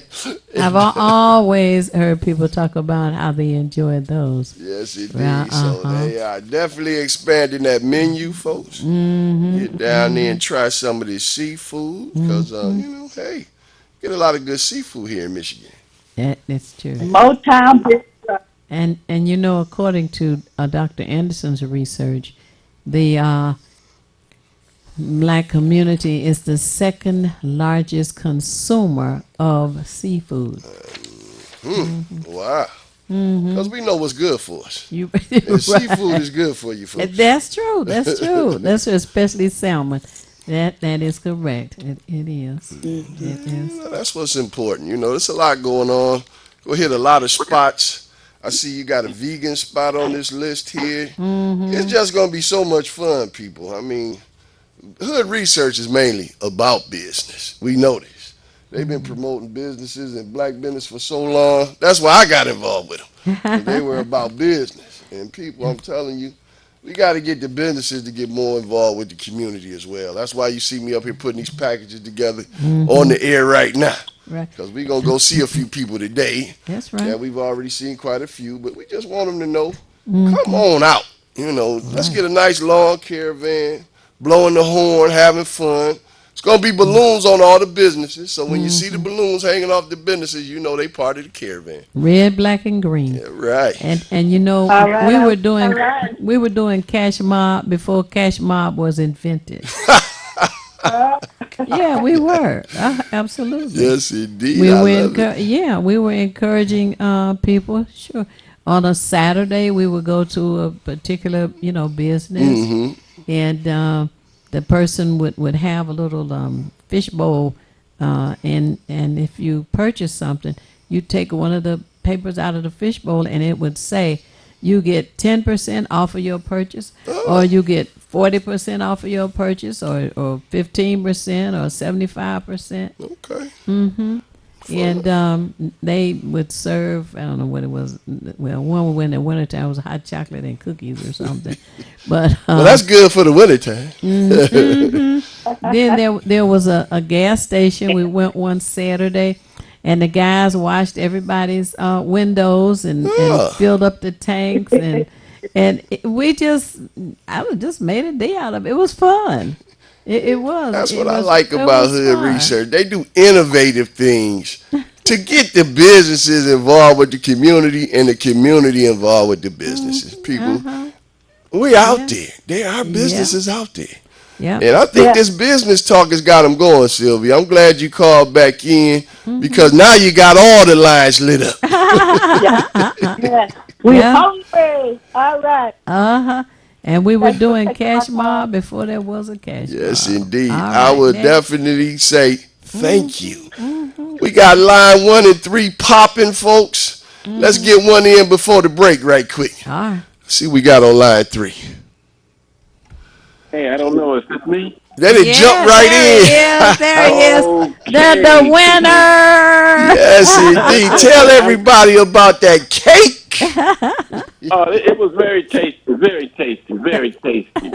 I've always heard people talk about how they enjoy those. Yes, indeed. Yeah, So they are definitely expanding that menu, folks. Get down there and try some of this seafood because, hey, get a lot of good seafood here in Michigan. That's true. Motown Bistro. And according to Dr. Anderson's research, the black community is the second largest consumer of seafood. Wow. Because we know what's good for us. And And seafood is good for you, folks. That's true. That's true. That's true, especially salmon. That is correct. It is. It is. That's what's important. There's a lot going on. Go hit a lot of spots. I see you got a vegan spot on this list here. It's just going to be so much fun, people. I mean, Hood Research is mainly about business. We know this. They've been promoting businesses and black business for so long. That's why I got involved with them. They were about business. And people, I'm telling you, we got to get the businesses to get more involved with the community as well. That's why you see me up here putting these packages together on the air right now. Right. Because we're going to go see a few people today. That's right. Yeah, we've already seen quite a few, but we just want them to know, come on out. Let's get a nice long caravan, blowing the horn, having fun. It's going to be balloons on all the businesses. So when you see the balloons hanging off the businesses, you know they part of the caravan. Red, black, and green. Yeah, right. And All right, we were all doing Cash Mob before Cash Mob was invented. Yeah, we were. Absolutely. Yes, indeed. We I were love it. we were encouraging people. Sure. On a Saturday, we would go to a particular business, and the person would have a little fish bowl, and if you purchase something, you take one of the papers out of the fish bowl, and it would say, you get 10% off of your purchase, or you get 40% off of your purchase, or 15%, or 75%. Okay. And they would serve, I don't know what it was. Well, one when in the wintertime was hot chocolate and cookies or something. But Well, that's good for the wintertime. then there was a gas station. We went one Saturday, and the guys washed everybody's windows and filled up the tanks, and we just made a day out of it. It was fun. It was. That's what It I was- like it about was Hood fun. Research. They do innovative things to get the businesses involved with the community and the community involved with the businesses. People, we out there. There are businesses out there. Yeah. And I think this business talk has got them going, Sylvia. I'm glad you called back in because now you got all the lines lit up. Yes. We're hungry. All right. And we were doing Cash Mob before there was a Cash Yes, Mob. indeed. All I right, would next. definitely say thank you. We got line 1 and 3 popping, folks. Let's get one in before the break right quick. All right. See what we got on line 3. Hey, I don't know. Is this me? Then it jumped right in. There he is. Okay. The winner. Yes, indeed. Tell everybody about that cake. It was very tasty, very tasty, very tasty.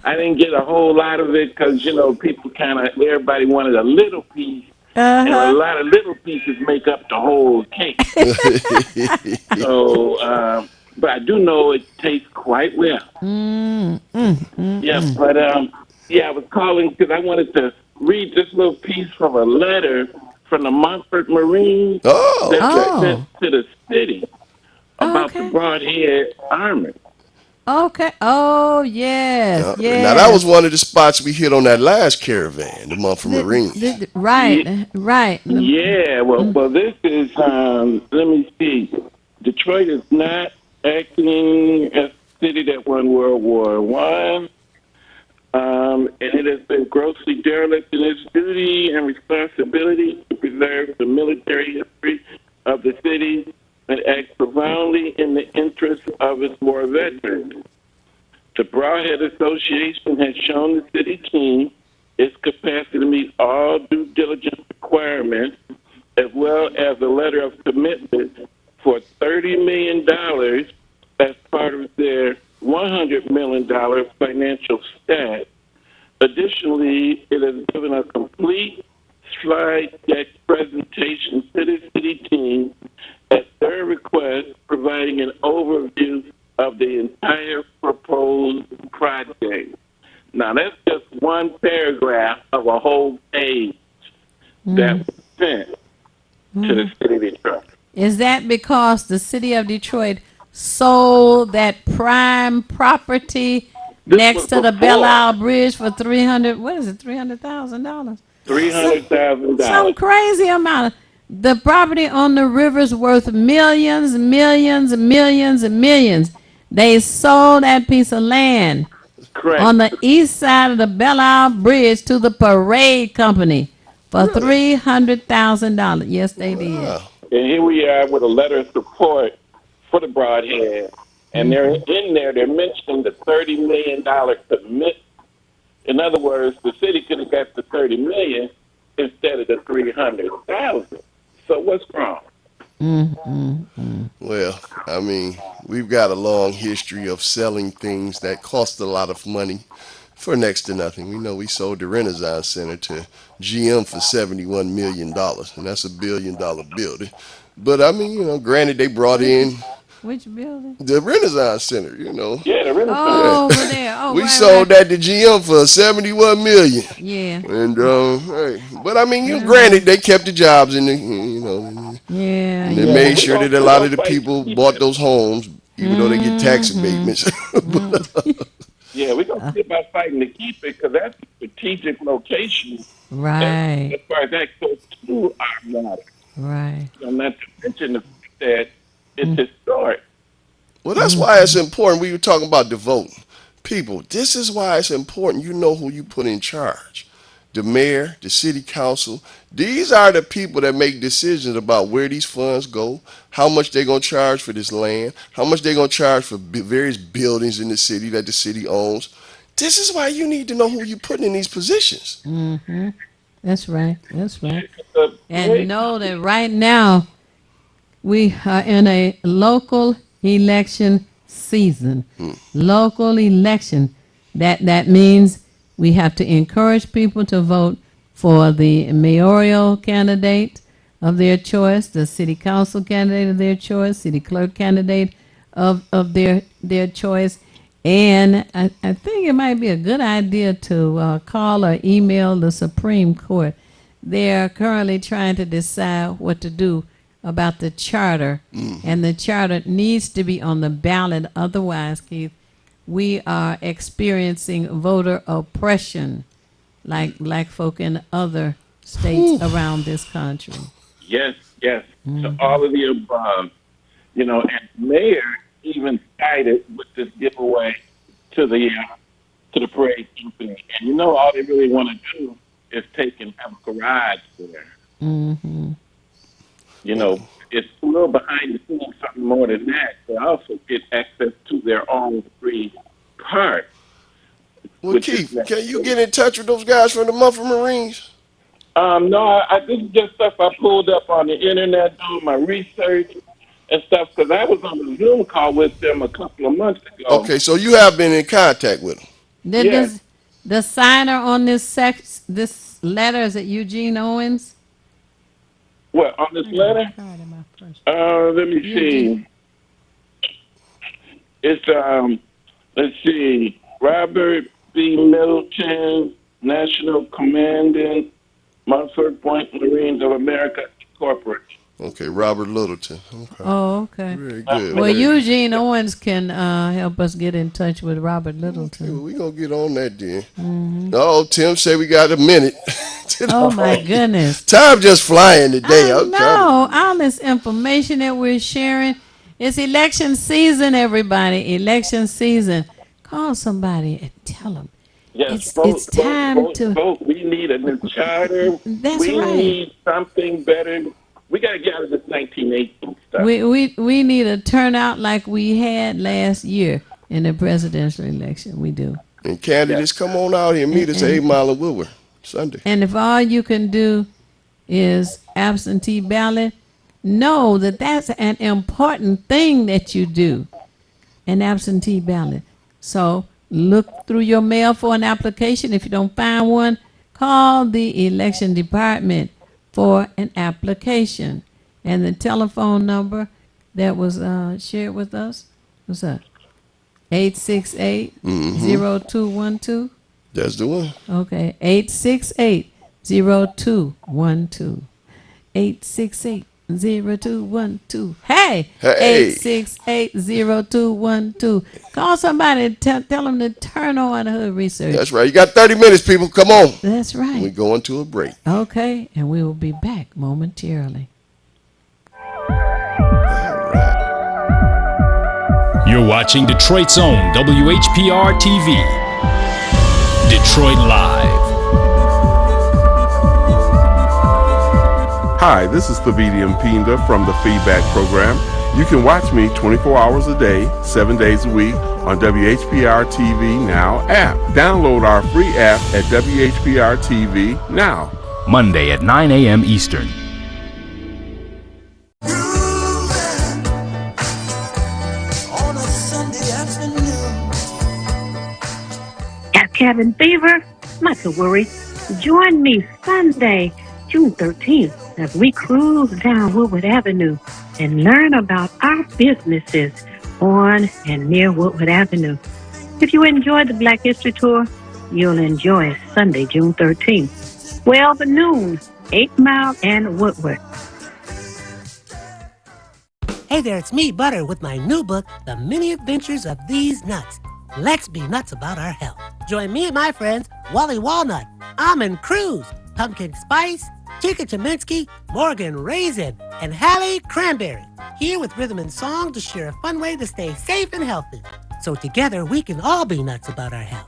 I didn't get a whole lot of it because, people everybody wanted a little piece. And a lot of little pieces make up the whole cake. So, but I do know it tastes quite well. Yeah, but I was calling because I wanted to read this little piece from a letter from the Montford Marines that was sent to the city about the Broadhead Army. Okay. Oh, yes. Yes. Now, that was one of the spots we hit on that last caravan, the Montford Marines. Right. Yeah, well, this is, let me see. Detroit is not acting as a city that won World War I. And it has been grossly derelict in its duty and responsibility to preserve the military history of the city and act profoundly in the interest of its war veterans. The Broadhead Association has shown the city team its capacity to meet all due diligence requirements, as well as a letter of commitment for $30 million as part of their $100 million financial stack. Additionally, it has given a complete slide deck presentation to the city team at their request, providing an overview of the entire proposed project. Now, that's just one paragraph of a whole page that was sent to the city of Detroit. Is that because the city of Detroit sold that prime property next to the Belle Isle Bridge for $300,000? $300,000. Some crazy amount. The property on the river's worth millions, millions, millions, and millions. They sold that piece of land on the east side of the Belle Isle Bridge to the Parade Company for $300,000. Yes, they did. And here we are with a letter of support for the Broadhead. And they're in there, they're mentioning the $30 million commitment. In other words, the city could have got the $30 million instead of the $300,000. So what's wrong? Well, I mean, we've got a long history of selling things that cost a lot of money for next to nothing. We know we sold the Renaissance Center to GM for $71 million, and that's $1 billion building. But I mean, granted, they brought in which building? the Renaissance Center, Yeah, the Renaissance. Oh, over there. Oh, we sold that to GM for $71 million. Yeah. And but I mean, granted, they kept the jobs in the, Yeah. and they made sure that a lot of the people bought those homes, even though they get tax abatements. Yeah, we're going to see about fighting to keep it because that's a strategic location. Right. As far as access to our water. Right. Not to mention the fact that it's historic. Well, that's why it's important. We were talking about the vote. People, this is why it's important. You know who you put in charge. The mayor, the city council. These are the people that make decisions about where these funds go, how much they're going to charge for this land, how much they're going to charge for various buildings in the city that the city owns. This is why you need to know who you're putting in these positions. Mm-hmm. That's right. That's right. And know that right now we are in a local election season. Local election. That means we have to encourage people to vote for the mayoral candidate of their choice, the city council candidate of their choice, city clerk candidate of their choice. And I think it might be a good idea to call or email the Supreme Court. They're currently trying to decide what to do about the charter, and the charter needs to be on the ballot. Otherwise, Keith, we are experiencing voter oppression like black folk in other states around this country. Yes, to all of the above. And mayor even sided with this giveaway to the parade company. And all they really want to do is take and have a garage there. Mm-hmm. It's a little behind the scenes, something more than that. They also get access to their own free park. Well, which is Keith, next. can you get in touch with those guys from the Mumford Marines? No, this is just stuff I pulled up on the internet, doing my research and stuff, because I was on a Zoom call with them a couple of months ago. Okay, so you have been in contact with them. The signer on this letter, is it Eugene Owens? What, on this letter? Let me see. It's, let's see, Robert B. Middleton, National Commandant, Montford Point Marines of America Corporate. Okay, Robert Littleton. Okay. Oh, okay. Very good. Well, Eugene Owens can help us get in touch with Robert Littleton. Okay, well, we're going to get on that then. Oh, Tim said we got a minute. Oh, my goodness. Time just flying today. I know. All this information that we're sharing. It's election season, everybody. Election season. Call somebody and tell them. Yes, it's time to vote. We need a new charter. That's we right. need something better. We got to get out of this 1918 stuff. We need a turnout like we had last year in the presidential election. We do. And candidates, come on out here and meet us at 8 Mile and Woodward Sunday. And if all you can do is absentee ballot, know that that's an important thing that you do, an absentee ballot. So look through your mail for an application. If you don't find one, call the election department for an application. And the telephone number that was shared with us was 868-0212. That's the one. Okay, 868-0212. 868-0212. Hey, 868-0212. Call somebody and tell them to turn on Hood Research. That's right. You got 30 minutes, people. Come on. That's right. We're going to a break. Okay, and we will be back momentarily. You're watching Detroit's own WHPR TV. Detroit Live. Hi, this is Thabiti Mpinda from the Feedback Program. You can watch me 24 hours a day, 7 days a week on WHPR TV Now app. Download our free app at WHPR TV Now. Monday at 9 a.m. Eastern. On a Sunday afternoon. Got cabin fever? Not to worry. Join me Sunday, June 13th, as we cruise down Woodward Avenue and learn about our businesses on and near Woodward Avenue. If you enjoyed the Black History Tour, you'll enjoy Sunday, June 13th, 12 at noon, 8 Mile and Woodward. Hey there, it's me, Butter, with my new book, The Many Adventures of These Nuts. Let's be nuts about our health. Join me and my friends, Wally Walnut, Almond Cruz, Pumpkin Spice, Chica Cheminsky, Morgan Raisin, and Hallie Cranberry, here with rhythm and song to share a fun way to stay safe and healthy. So together we can all be nuts about our health.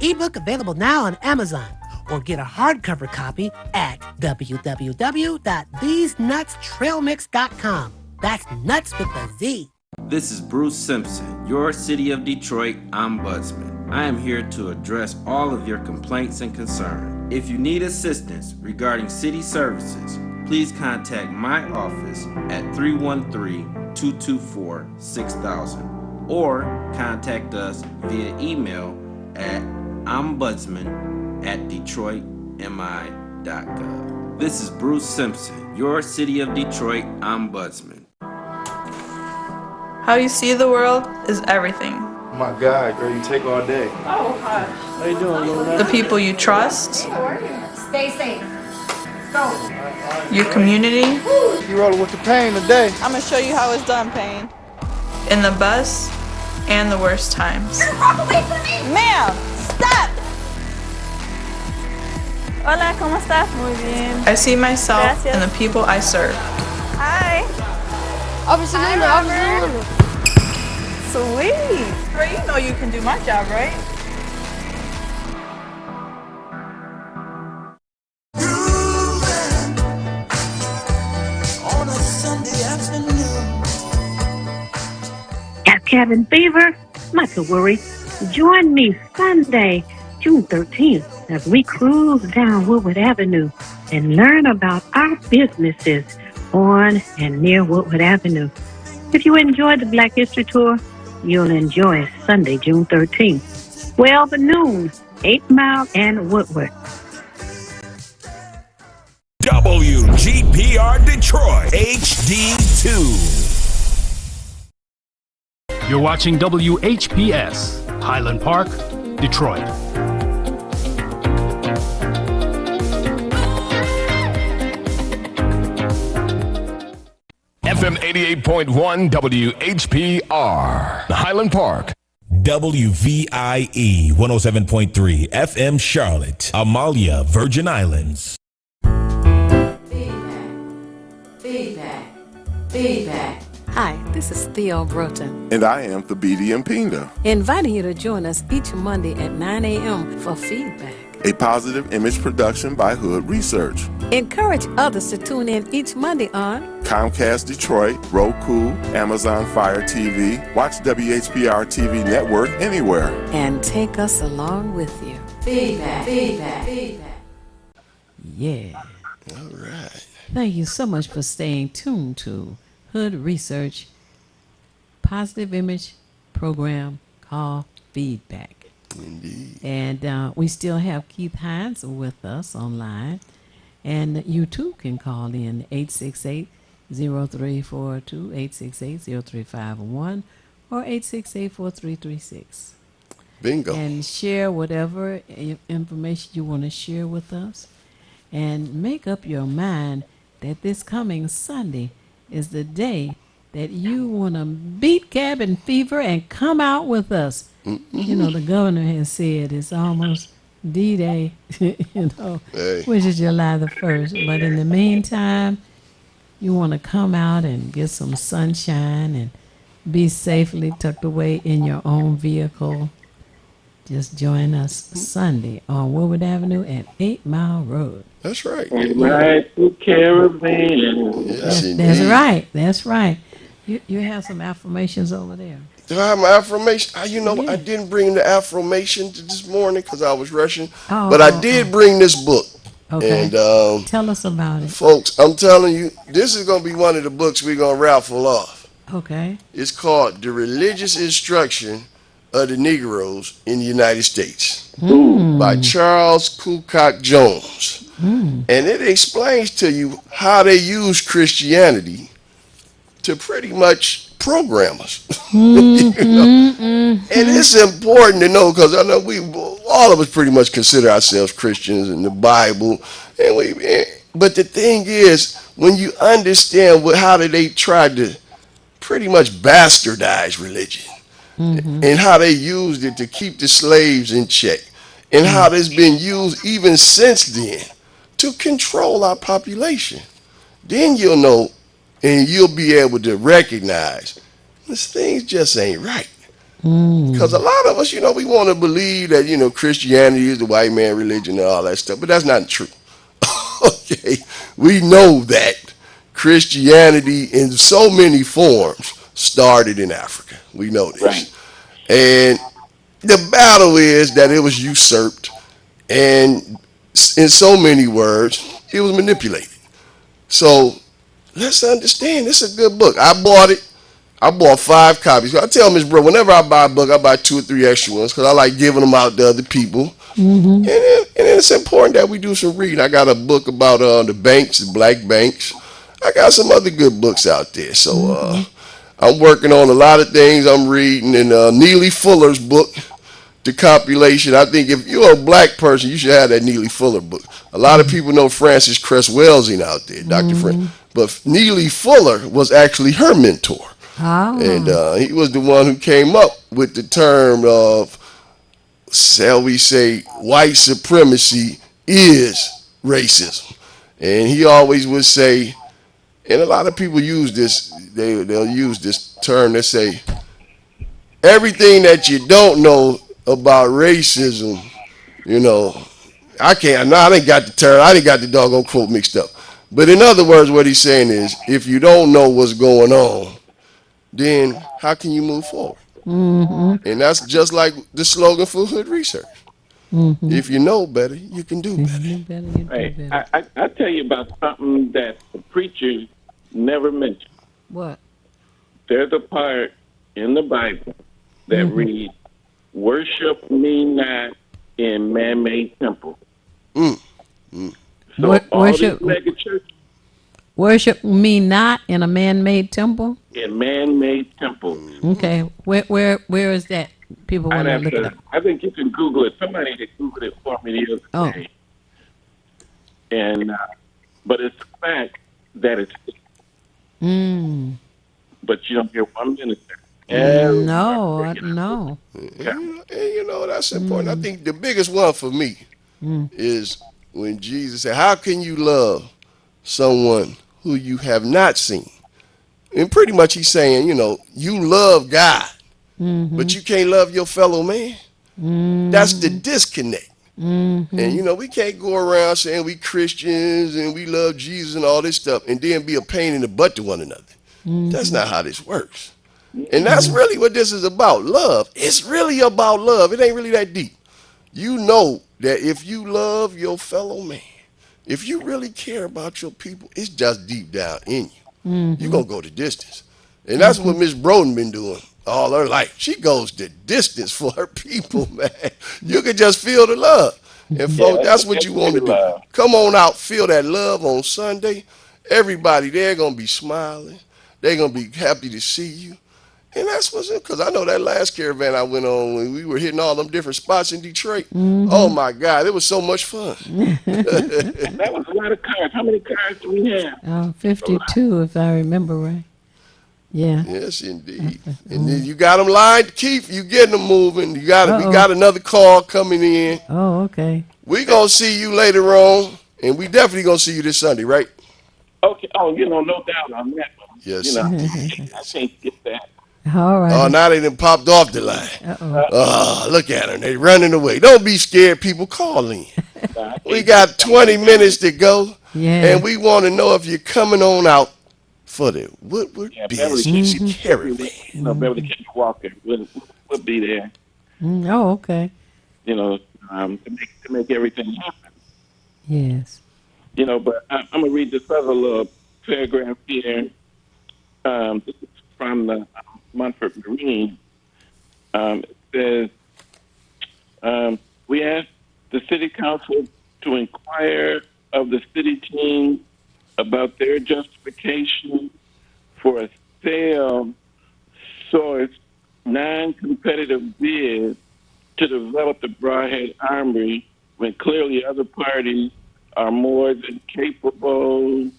Ebook available now on Amazon, or get a hardcover copy at www.thesenutstrailmix.com. That's nuts with a Z. This is Bruce Simpson, your City of Detroit ombudsman. I am here to address all of your complaints and concerns. If you need assistance regarding city services, please contact my office at 313-224-6000 or contact us via email at ombudsman@detroitmi.gov. This is Bruce Simpson, your City of Detroit ombudsman. How you see the world is everything. Oh my God, girl, you take all day. Oh, hush. How you doing, Luna? The people you trust, Stay safe. Go. your community. You rolling with the pain today. I'm gonna show you how it's done, Payne. In the best and the worst times. Ma'am, stop! Hola, ¿cómo estás? Muy bien. I see myself Gracias. in the people I serve. Hi. Officer Hi, Luna, Robert. Officer Luna. Sweet. Girl, you know you can do my job, right? On a Sunday afternoon. Got cabin fever? Not to worry. Join me Sunday, June 13th, as we cruise down Woodward Avenue and learn about our businesses on and near Woodward Avenue. If you enjoyed the Black History Tour, you'll enjoy Sunday, June 13th, 12 at noon, 8 Mile and Woodward. WGPR Detroit HD2. You're watching WHPS, Highland Park, Detroit. FM 88.1 WHPR, Highland Park. WVIE 107.3 FM Charlotte, Amalia, Virgin Islands. Feedback. Hi, this is Theo Broughton, And I am Thabiti Mpinga, inviting you to join us each Monday at 9 a.m. for feedback. a positive image production by Hood Research. Encourage others to tune in each Monday on Comcast Detroit, Roku, Amazon Fire TV, watch WHPR TV Network anywhere. and take us along with you. Feedback. Yeah. All right. Thank you so much for staying tuned to Hood Research positive image program called Feedback. Indeed. And we still have Keith Hines with us online. And you too can call in 868-0342, 868-0351, or 868-4336. Bingo. And share whatever information you want to share with us. And make up your mind that this coming Sunday is the day that you want to beat cabin fever and come out with us. You know, the governor has said it's almost D-Day, which is July the 1st. But in the meantime, you want to come out and get some sunshine and be safely tucked away in your own vehicle. Just join us Sunday on Woodward Avenue at 8 Mile Road. That's right. Right to caravan. Yes, That's indeed. right. That's right. You have some affirmations over there. Do I have my affirmation? You know, I didn't bring the affirmation this morning because I was rushing, but I did bring this book. Okay. And tell us about it. folks, I'm telling you, this is going to be one of the books we're going to raffle off. Okay. It's called The Religious Instruction of the Negroes in the United States by Charles Coocock Jones. And it explains to you how they use Christianity to pretty much program us. You know? And it's important to know because I know all of us pretty much consider ourselves Christians in the Bible, but the thing is, when you understand how they tried to pretty much bastardize religion, and how they used it to keep the slaves in check, and how it's been used even since then to control our population, then you'll know and you'll be able to recognize this thing just ain't right. Because a lot of us, you know, we want to believe that, you know, Christianity is the white man religion and all that stuff, but that's not true. Okay? We know that Christianity in so many forms started in Africa. We know this. Right. And the battle is that it was usurped, and in so many words, it was manipulated. So let's understand, this is a good book. I bought it. I bought 5 copies. I tell Miss Bro, whenever I buy a book, I buy 2 or 3 extra ones because I like giving them out to other people. And it's important that we do some reading. I got a book about the banks, the black banks. I got some other good books out there. So I'm working on a lot of things. I'm reading in Neely Fuller's book, the compilation. I think if you're a black person, you should have that Neely Fuller book. A lot of people know Francis Cress Welsing out there, Dr. Frank. But Neely Fuller was actually her mentor. And he was the one who came up with the term of, shall we say, white supremacy is racism. And he always would say, and a lot of people use this, they'll use this term, they say, everything that you don't know about racism, you know, I didn't got the term, I didn't got the doggone quote mixed up. But in other words, what he's saying is, if you don't know what's going on, then how can you move forward? And that's just like the slogan for Hood Research. If you know better, you can do better. You better, you do Hey, better. I tell you about something that the preachers never mention. What? There's a part in the Bible that reads, "Worship me not in man-made temples." So all Worship, these mega churches worship me not in a man-made temple. in man-made temples. Okay, where is that? People want to look it up. I think you can Google it. Somebody had Googled it for me the other day. And but it's the fact that it's, but you don't hear 1 minute there. No, no. And you know, that's important. I think the biggest one for me is when Jesus said, how can you love someone who you have not seen? And pretty much he's saying, you know, you love God, but you can't love your fellow man. That's the disconnect. And, you know, we can't go around saying we Christians and we love Jesus and all this stuff and then be a pain in the butt to one another. That's not how this works. And that's really what this is about, love. It's really about love. It ain't really that deep. You know that if you love your fellow man, if you really care about your people, it's just deep down in you. You're going to go the distance. And that's what Miss Broden been doing all her life. She goes the distance for her people, man. You can just feel the love. And folks, that's what you want to do. Come on out, feel that love on Sunday. Everybody there going to be smiling. They're going to be happy to see you. And that's what's it, because I know that last caravan I went on when we were hitting all them different spots in Detroit. Oh, my God, it was so much fun. That was a lot of cars. How many cars do we have? 52, if I remember right. Yeah. Yes, indeed. And then you got them lined, Keith. You getting them moving. We got another call coming in. Oh, okay. We going to see you later on, and we definitely going to see you this Sunday, right? Okay. Oh, you know, no doubt on that one. Yes, You know, indeed. I can't get that. All right. Oh, now they done popped off the line. Oh, look at them. They running away. Don't be scared, people. Call in. We got 20 minutes to go, and we want to know if you're coming on out for the Woodward Business Caravan. You know, Beverly King Walker will be there. Oh, okay. You know, to make everything happen. Yes. You know, but I'm gonna read this other little paragraph here. This is from the Montfort Marine. It says, we asked the city council to inquire of the city team about their justification for a sale source non-competitive bid to develop the Brawhead Armory when clearly other parties are more than capable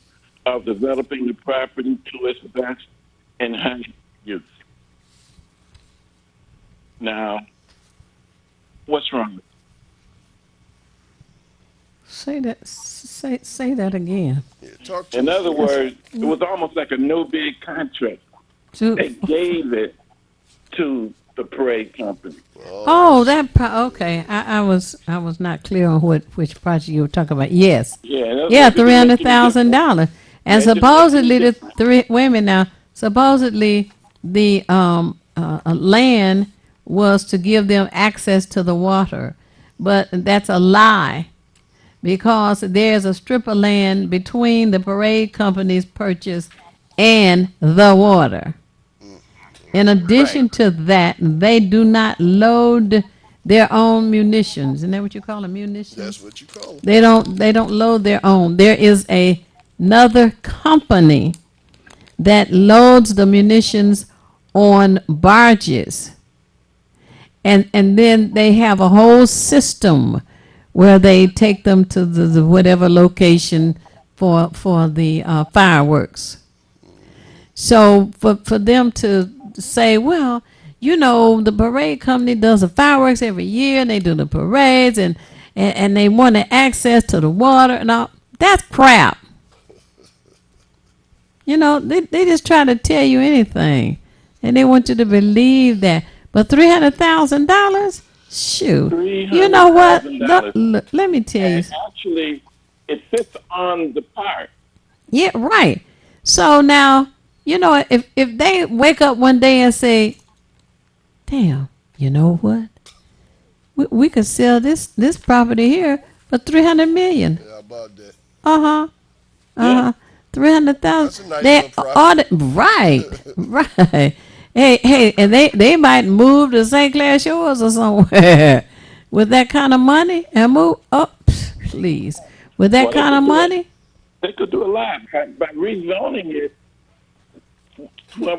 of developing the property to its best and highest use. Now, what's wrong with it? Say that again. In other words, it was almost like a no bid contract. They gave it to the parade company. Oh, okay. I was not clear on which project you were talking about. Yes. Yeah, $300,000, and supposedly wait a minute now. Supposedly the land was to give them access to the water, but that's a lie, because there's a strip of land between the parade company's purchase and the water. In addition to that, they do not load their own munitions. Isn't that what you call them, munitions? That's what you call them. They don't load their own. There is another company that loads the munitions on barges. And then they have a whole system where they take them to the whatever location for the fireworks. So for them to say, well, you know, the parade company does the fireworks every year, and they do the parades, and they wanted access to the water and all. That's crap. You know, they just try to tell you anything, and they want you to believe that. But $300,000, shoot. You know what? Let me tell you. Actually, it sits on the park. Yeah, right. So now, you know, if they wake up one day and say, damn, you know what? we could sell this property here for $300 million. Yeah, about that. 300,000. That's a nice They little profit. right. Hey, and they might move to St. Clair Shores or somewhere with that kind of money and move up, please. With that Well, kind of money, They could do a lot by rezoning it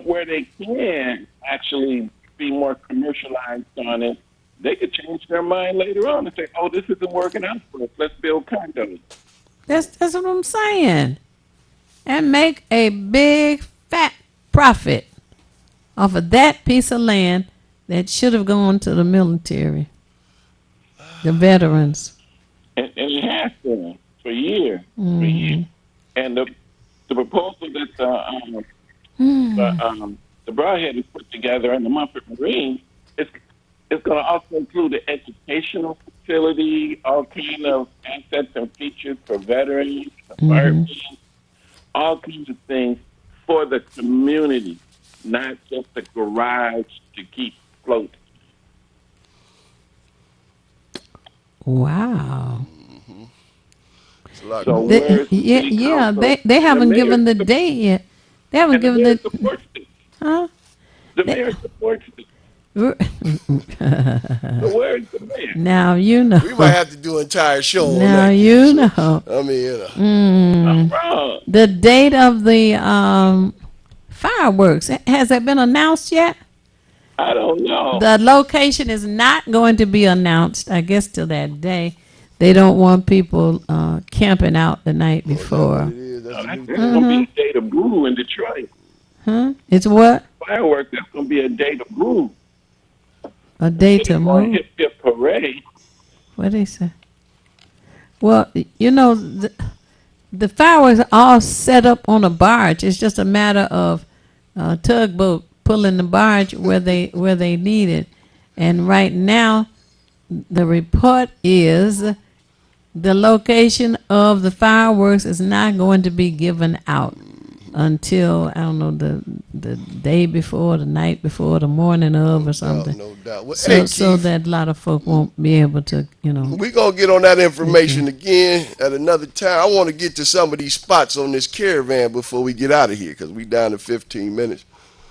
where they can actually be more commercialized on it. They could change their mind later on and say, "Oh, this isn't working out for us. Let's build condos." that's what I'm saying, and make a big fat profit off of that piece of land that should have gone to the military, the veterans. And it has been for years. For years. And the proposal that the Broadhead has put together and the Mumford Marine is going to also include an educational facility, all kind of assets and features for veterans, apartments, all kinds of things for the community, not just a garage to keep floating. Wow. It's a lot So going on. where's the Yeah, city yeah. council? They haven't The mayor given the supports- date yet. They haven't and the given mayor the. supports it. Huh? The mayor supports it. So where's the mayor? Now you know. We might have to do an entire show on Now that. you know. I mean, you know. I'm wrong. The date of the fireworks, has that been announced yet? I don't know. The location is not going to be announced, I guess, till that day. They don't want people camping out the night before. That's going to be a day to boo in Detroit. Huh? It's what? Fireworks, that's going to be a day to boo. A day to move? Hip hip parade. What did he say? Well, you know, the fireworks are all set up on a barge. It's just a matter of tugboat pulling the barge where they need it. And right now, the report is the location of the fireworks is not going to be given out until, I don't know, the day before, the night before, the morning of, or something. No doubt. Well, So, hey, so Keith, that a lot of folk won't be able to, we're going to get on that information again at another time. I want to get to some of these spots on this caravan before we get out of here because we down to 15 minutes.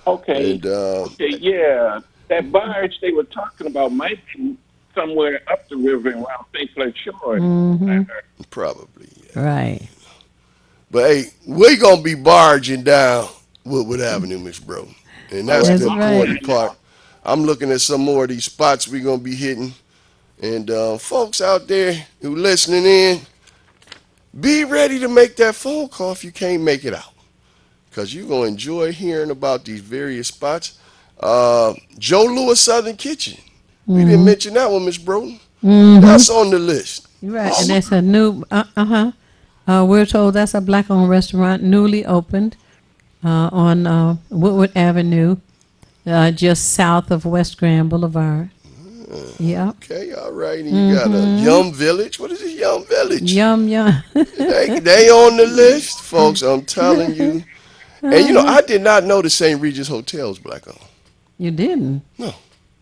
Okay. And, Okay, yeah. That barge they were talking about might be somewhere up the river and around St. Clair Shores. probably. Right. But hey, we're going to be barging down Woodward Avenue, Miss Bro. And that's That's the right. important part. I'm looking at some more of these spots we're going to be hitting. And folks out there who listening in, be ready to make that phone call if you can't make it out. Because you're going to enjoy hearing about these various spots. Joe Louis Southern Kitchen. We didn't mention that one, Miss Bro. That's on the list. Right, and that's a new, we're told that's a black-owned restaurant, newly opened on Woodward Avenue, just south of West Grand Boulevard. Yeah. Okay, all right. And you got a Yum Village. What is it, Yum Village? Yum. They on the list, folks. I'm telling you. And you know, I did not know the St. Regis Hotel was black owned. You didn't? No.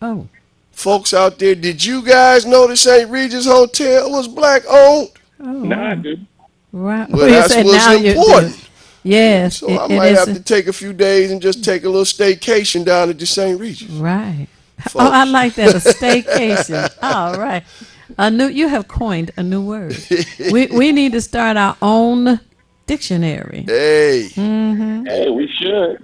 Oh. Folks out there, did you guys know the St. Regis Hotel was black owned? Nah, I do. Right. Well, that's what's important. Yes. So I might have to take a few days and just take a little staycation down at the St. Regis. Right. Folks. Oh, I like that, a staycation. All right. You have coined a new word. We need to start our own dictionary. Hey. Hey, we should.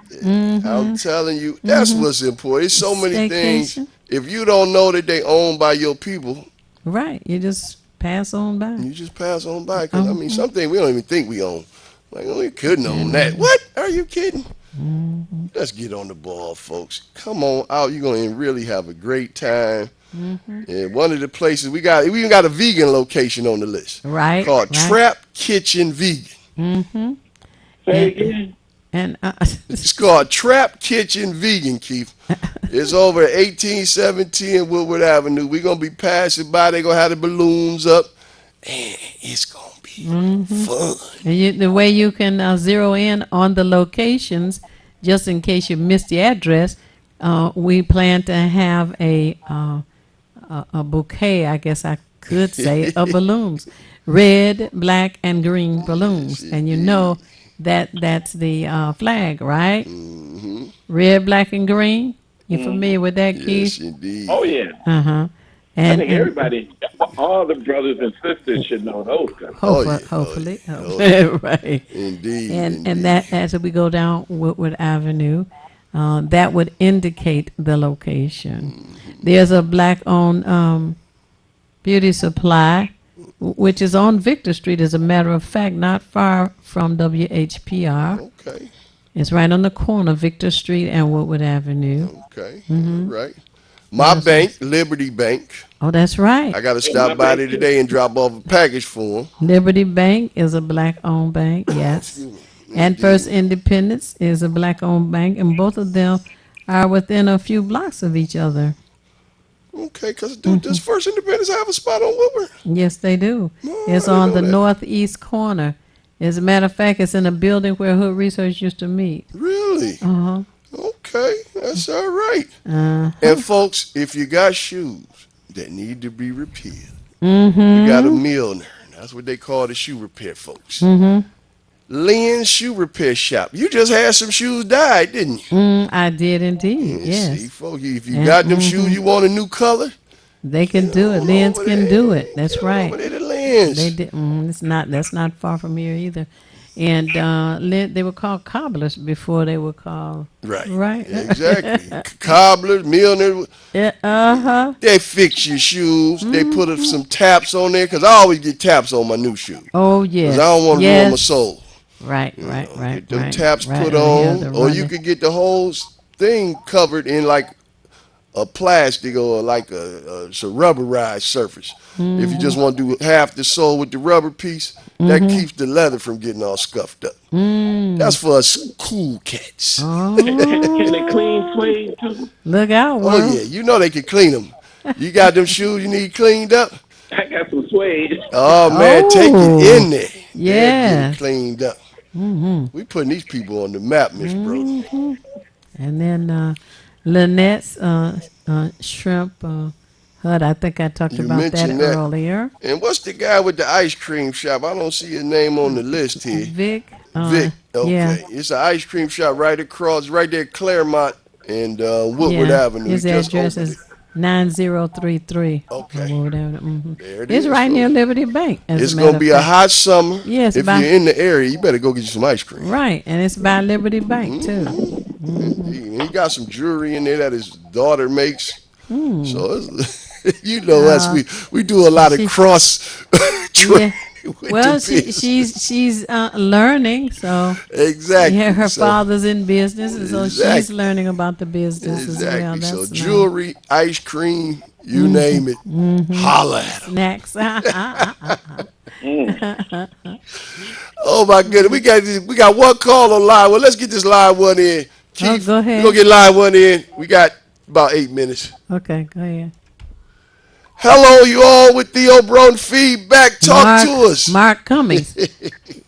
I'm telling you, that's what's important. There's so many things. Staycation. If you don't know that they owned by your people, Right. You just pass on by. you just pass on by. Because, I mean, some things we don't even think we own. Like, oh, we couldn't own that. What? Are you kidding? Let's get on the ball, folks. Come on out. You're going to really have a great time. And one of the places we even got a vegan location on the list. Right. Called right. Trap Kitchen Vegan. Say again. And It's called Trap Kitchen Vegan, Keith. It's over at 1817 Woodward Avenue. We're going to be passing by. They're going to have the balloons up. And it's going to be fun. And the way you can zero in on the locations, just in case you missed the address, we plan to have a a bouquet, I guess I could say, of balloons, red, black, and green balloons, and you know that's the flag, right? Mm-hmm. Red, black, and green. You familiar with that, Yes, Keith? indeed. Oh, yeah. Uh huh. I think everybody, all the brothers and sisters should know those guys. Hopefully, yeah. right. Indeed. And that as we go down Woodward Avenue, that would indicate the location. Mm-hmm. There's a black-owned beauty supply, which is on Victor Street, as a matter of fact, not far from WHPR. Okay. It's right on the corner of Victor Street and Woodward Avenue. Okay. Mhm. Right. My bank, Liberty Bank. Oh, that's right. I got to stop by there today and drop off a package for them. Liberty Bank is a black-owned bank, yes. And First Independence is a black-owned bank, and both of them are within a few blocks of each other. Okay, because does First Independence have a spot on Woodward? Yes, they do. No, It's I didn't on know the that. northeast corner. As a matter of fact, it's in a building where Hood Research used to meet. Really? Uh-huh. Okay, that's all right. Uh-huh. And folks, if you got shoes that need to be repaired, Mm-hmm. you got a milliner. That's what they call the shoe repair folks. Mm-hmm. Lynn's Shoe Repair Shop. You just had some shoes dyed, didn't you? I did indeed, yes. See, folks, if you got them shoes, you want a new color, They can do it. Lens can do it. That's right. over there to Lynn's. They did. That's not far from here either. And they were called cobblers before they were called. Right. Right. Yeah, exactly. Cobblers, milliners. Yeah, uh-huh. They fix your shoes. They put some taps on there because I always get taps on my new shoes. Oh, yes. Because I don't want to ruin my soul. Right. Get them taps right put over here, on, the or you runner. could get the whole thing covered in like a plastic or like it's a rubberized surface. If you just want to do half the sole with the rubber piece, that keeps the leather from getting all scuffed up. That's for us cool cats. Oh. Can they clean suede too? Look out, Oh world. yeah, you know they can clean them. You got them shoes you need cleaned up? I got some suede. Oh man, take it in there. Yeah. Get it cleaned up. We putting these people on the map, Miss Brody. And then Lynette's shrimp hut. I think I talked You about that mentioned that. earlier. And what's the guy with the ice cream shop? I don't see his name on the list here. Vic. Vic. Okay. Yeah. It's an ice cream shop right across, right there, Claremont and Woodward Yeah. Avenue. His Just address opened is 9033. Okay. Woodward Avenue. There it It's is, right near folks. Liberty Bank. as It's a going matter to of be a fact. hot summer. Yes, If by- you're in the area, you better go get you some ice cream. Right, and it's by Liberty Bank too. He got some jewelry in there that his daughter makes. Mm. So it's, you know us, we do a lot of cross training with Well, the business. she's learning, so Exactly. Yeah, her So- father's in business, and so she's Exactly. learning about the business as well. Exactly. So That's nice. jewelry, ice cream, you name it, holla at 'em. Snacks. Oh my goodness, we got one call on line. Well, let's get this live one in. Keith, go ahead. We're gonna get live one in. We got about 8 minutes. Okay, go ahead. Hello, you all with Theo Broden feedback. Talk to us. Mark Cummings.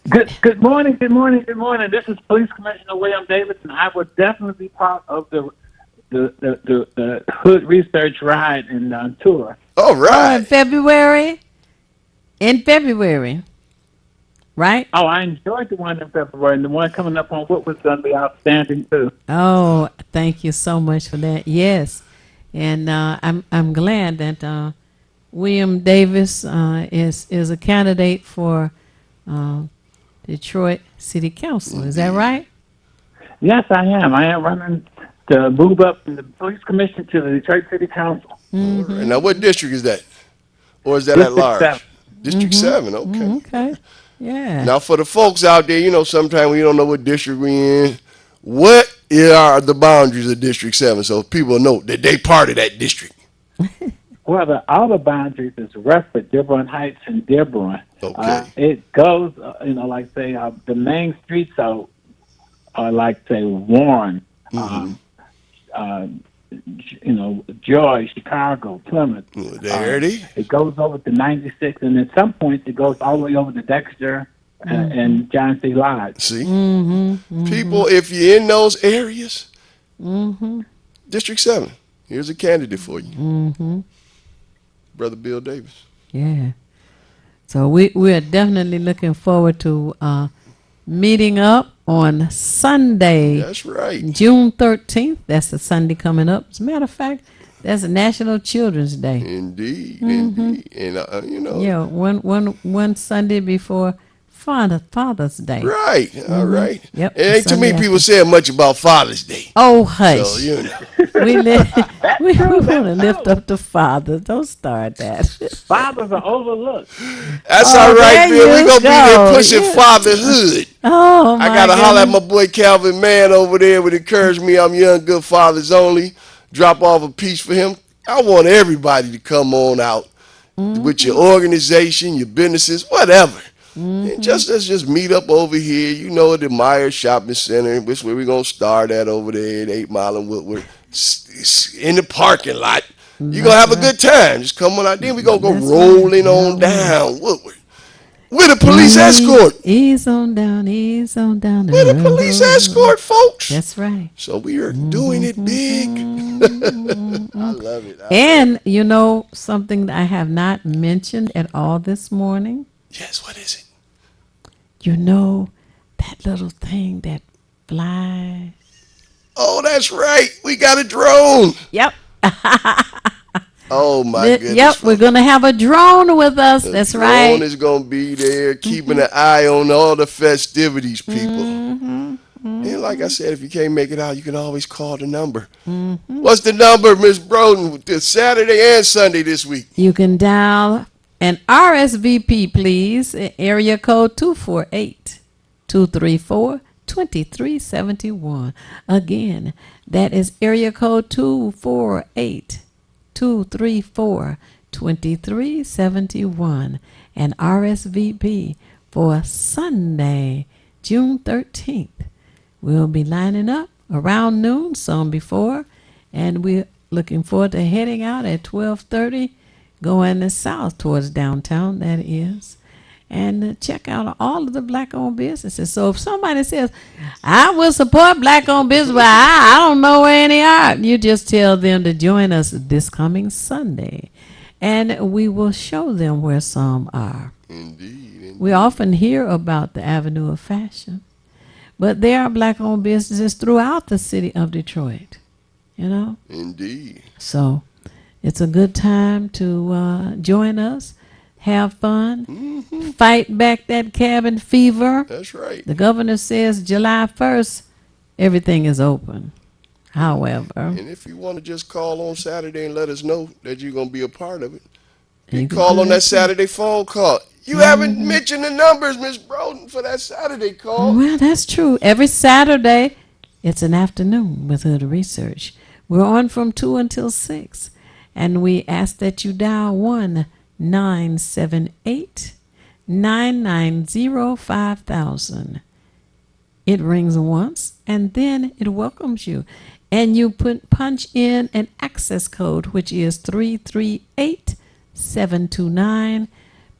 Good morning. This is Police Commissioner William Davis, and I would definitely be part of the Hood Research Ride and tour. All right. In February, right? Oh, I enjoyed the one in February, and the one coming up on what was going to be outstanding too. Oh, thank you so much for that. Yes, and I'm glad that William Davis is a candidate for Detroit City Council. Is that right? Yes, I am. I am running to move up from the Police Commission to the Detroit City Council. And now, what district is that? Or is that at District large? 7. District 7, okay. Okay. Yeah. Now, for the folks out there, you know, sometimes we don't know what district we in. What are the boundaries of District 7 so people know that they part of that district? Well, the outer boundaries is Redford, Dearborn Heights, and Dearborn. Okay. It goes, like say, the main streets are like say Warren, Joy, Chicago, Plymouth. There it is. It goes over to 96, and at some point it goes all the way over to Dexter and John C. Lodge. See? People, if you're in those areas, District 7, here's a candidate for you. Brother Bill Davis. Yeah. So we are definitely looking forward to meeting up on Sunday. That's right. June 13th. That's the Sunday coming up. As a matter of fact, that's National Children's Day. Indeed, Mhm. indeed. And, you know. Yeah, one Sunday before Father's Day. Right, all right. Yep. It ain't too Sunday many people after. saying much about Father's Day. Oh, hush. So, you know. we want to lift up the fathers. Don't start that. Fathers are overlooked. That's Oh, all right, there Bill. We're you going to be there go. pushing Yeah. fatherhood. Oh, I my got to holler at goodness. my boy Calvin Mann over there would encourage me. I'm young, good fathers only. Drop off a piece for him. I want everybody to come on out with your organization, your businesses, whatever. And let's just meet up over here. You know, at the Myers Shopping Center, which is where we're going to start at over there at 8 Mile and Woodward. In the parking lot. You're going to have a good time. Just come on out there. We're going to go rolling on down Woodward. With a police escort. Ease on down, ease on down. With a police escort, folks. That's right. So we are doing it big. I love it. And you know something that I have not mentioned at all this morning? Yes, what is it? You know that little thing that flies? Oh, that's right. We got a drone. Yep. Oh, my goodness. Yep, we're going to have a drone with us. That's right. Drone is going to be there, keeping an eye on all the festivities, people. And like I said, if you can't make it out, you can always call the number. What's the number, Miss Broden? This Saturday and Sunday this week. You can dial an RSVP, please. Area code 248-234-2371. Again, that is area code 248-234-2371. And RSVP for Sunday, June 13th. We'll be lining up around noon, some before, and we're looking forward to heading out at 12:30, going south towards downtown, that is, and check out all of the black-owned businesses. So if somebody says, I will support black-owned business, but I don't know where any are, you just tell them to join us this coming Sunday, and we will show them where some are. Indeed. We often hear about the Avenue of Fashion, but there are black-owned businesses throughout the city of Detroit, you know? Indeed. So it's a good time to join us, have fun, fight back that cabin fever. That's right. The governor says July 1st, everything is open. However, And if you want to just call on Saturday and let us know that you're going to be a part of it, You you can call do on that that too. Saturday phone call. You haven't mentioned the numbers, Miss Broden, for that Saturday call. well, that's true. Every Saturday, it's an afternoon with Hood Research. We're on from 2 until 6. And we ask that you dial 1-978-990-5000. It rings once, and then it welcomes you. And you punch in an access code, which is 338729.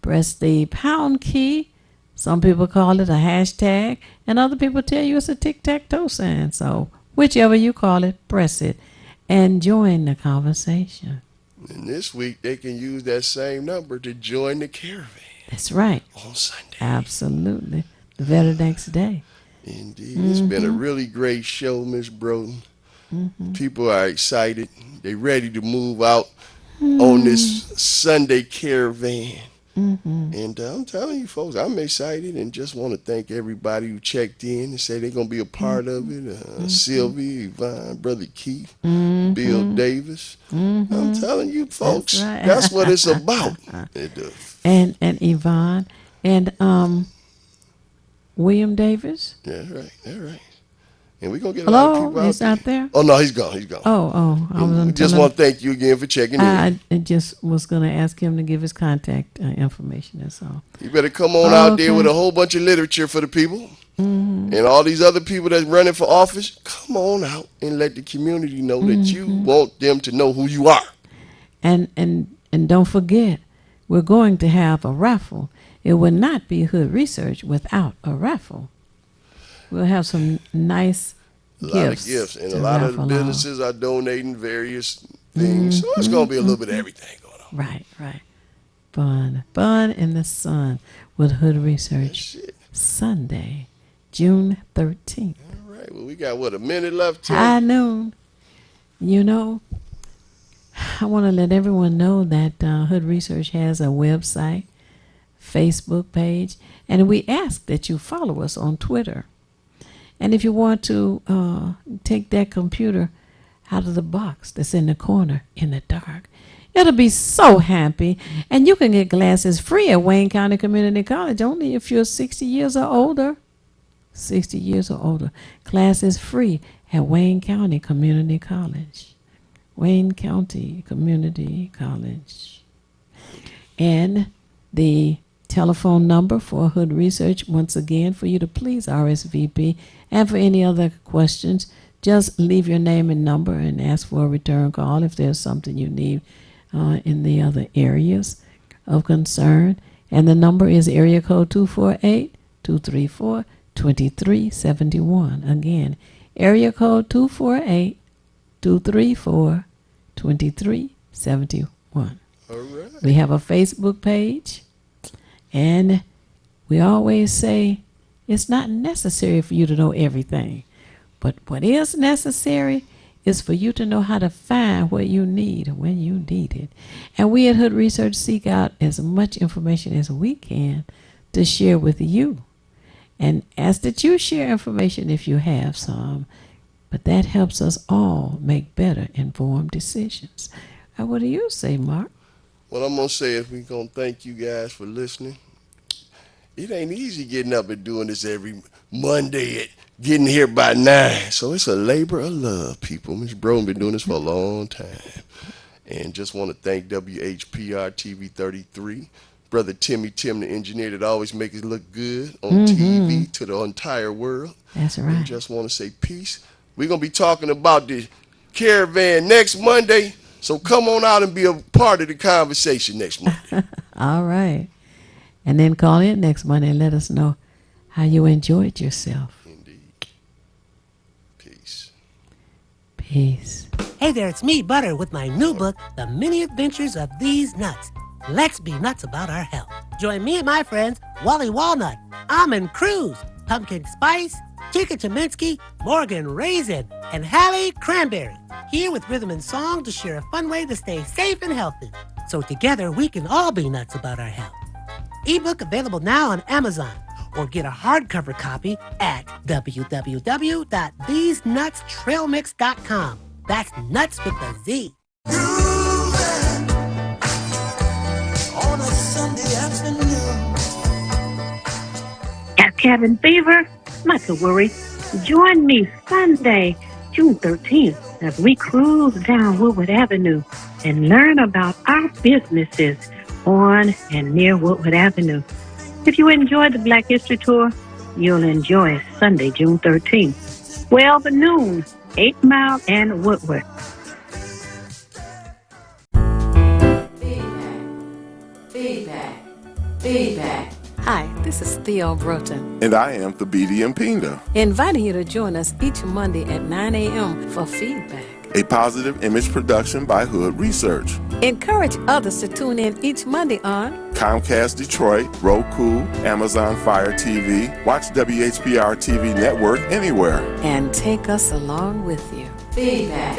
Press the pound key. Some people call it a hashtag, and other people tell you it's a tic-tac-toe sign. So whichever you call it, press it and join the conversation. And this week, they can use that same number to join the caravan. That's right. On Sunday. Absolutely. The very next day. Indeed. It's been a really great show, Miss Broden. People are excited. They're ready to move out on this Sunday caravan. And I'm telling you, folks, I'm excited and just want to thank everybody who checked in and said they're going to be a part of it. Sylvia, Yvonne, Brother Keith, Bill Davis. I'm telling you, folks, right. that's what it's about. And Yvonne and William Davis. Yeah, right. That's right. And we're going to get a lot of Hello, people out he's there. out there. Oh, no, he's gone. He's gone. Oh, I was We gonna just tell want him- to thank you again for checking in. I just was going to ask him to give his contact information. That's all. You better come on out there with a whole bunch of literature for the people. And all these other people that's running for office, come on out and let the community know that you want them to know who you are. And don't forget, we're going to have a raffle. It would not be Hood Research without a raffle. We'll have some nice A lot of gifts. And a lot of the businesses are donating various things. So it's going to be a little bit of everything going on. Right. Fun in the sun with Hood Research. Sunday, June 13th. All right. Well, we got, what, a minute left? High noon. You know, I want to let everyone know that Hood Research has a website, Facebook page, and we ask that you follow us on Twitter. And if you want to take that computer out of the box that's in the corner in the dark, it'll be so happy. And you can get glasses free at Wayne County Community College, only if you're 60 years or older. 60 years or older. Classes free at Wayne County Community College. Wayne County Community College. And the telephone number for Hood Research, once again, for you to please RSVP. And for any other questions, just leave your name and number and ask for a return call if there's something you need in the other areas of concern. And the number is area code 248-234-2371. Again, area code 248-234-2371. All right. We have a Facebook page, and we always say it's not necessary for you to know everything, but what is necessary is for you to know how to find what you need when you need it. And we at Hood Research seek out as much information as we can to share with you. And ask that you share information if you have some, but that helps us all make better informed decisions. What do you say, Mark? What I'm going to say is we're going to thank you guys for listening. It ain't easy getting up and doing this every Monday at getting here by 9. So it's a labor of love, people. Ms. Broden been doing this for a long time. And just want to thank WHPR TV 33. Brother Tim, the engineer that always makes it look good on TV to the entire world. That's right. And just want to say peace. We're going to be talking about the caravan next Monday. So come on out and be a part of the conversation next Monday. All right. And then call in next Monday and let us know how you enjoyed yourself. Indeed. Peace. Peace. Hey there, it's me, Butter, with my new book, The Many Adventures of These Nuts. Let's be nuts about our health. Join me and my friends, Wally Walnut, Almond Cruz, Pumpkin Spice, Chica Cheminsky, Morgan Raisin, and Hallie Cranberry, here with rhythm and song to share a fun way to stay safe and healthy. So together we can all be nuts about our health. Ebook available now on Amazon, or get a hardcover copy at www.thesenutstrailmix.com. That's nuts with a Z. On a Sunday afternoon. Got cabin fever? Not to worry. Join me Sunday, June 13th, as we cruise down Woodward Avenue and learn about our businesses on and near Woodward Avenue. If you enjoyed the Black History Tour, you'll enjoy Sunday, June 13th, 12 at noon, 8 Mile and Woodward. Feedback. Hi, this is Theo Broughton, And I am Thabiti Mpinga, inviting you to join us each Monday at 9 a.m. for Feedback. a positive image production by Hood Research. Encourage others to tune in each Monday on Comcast Detroit, Roku, Amazon Fire TV, watch WHPR TV Network anywhere. and take us along with you. Feedback.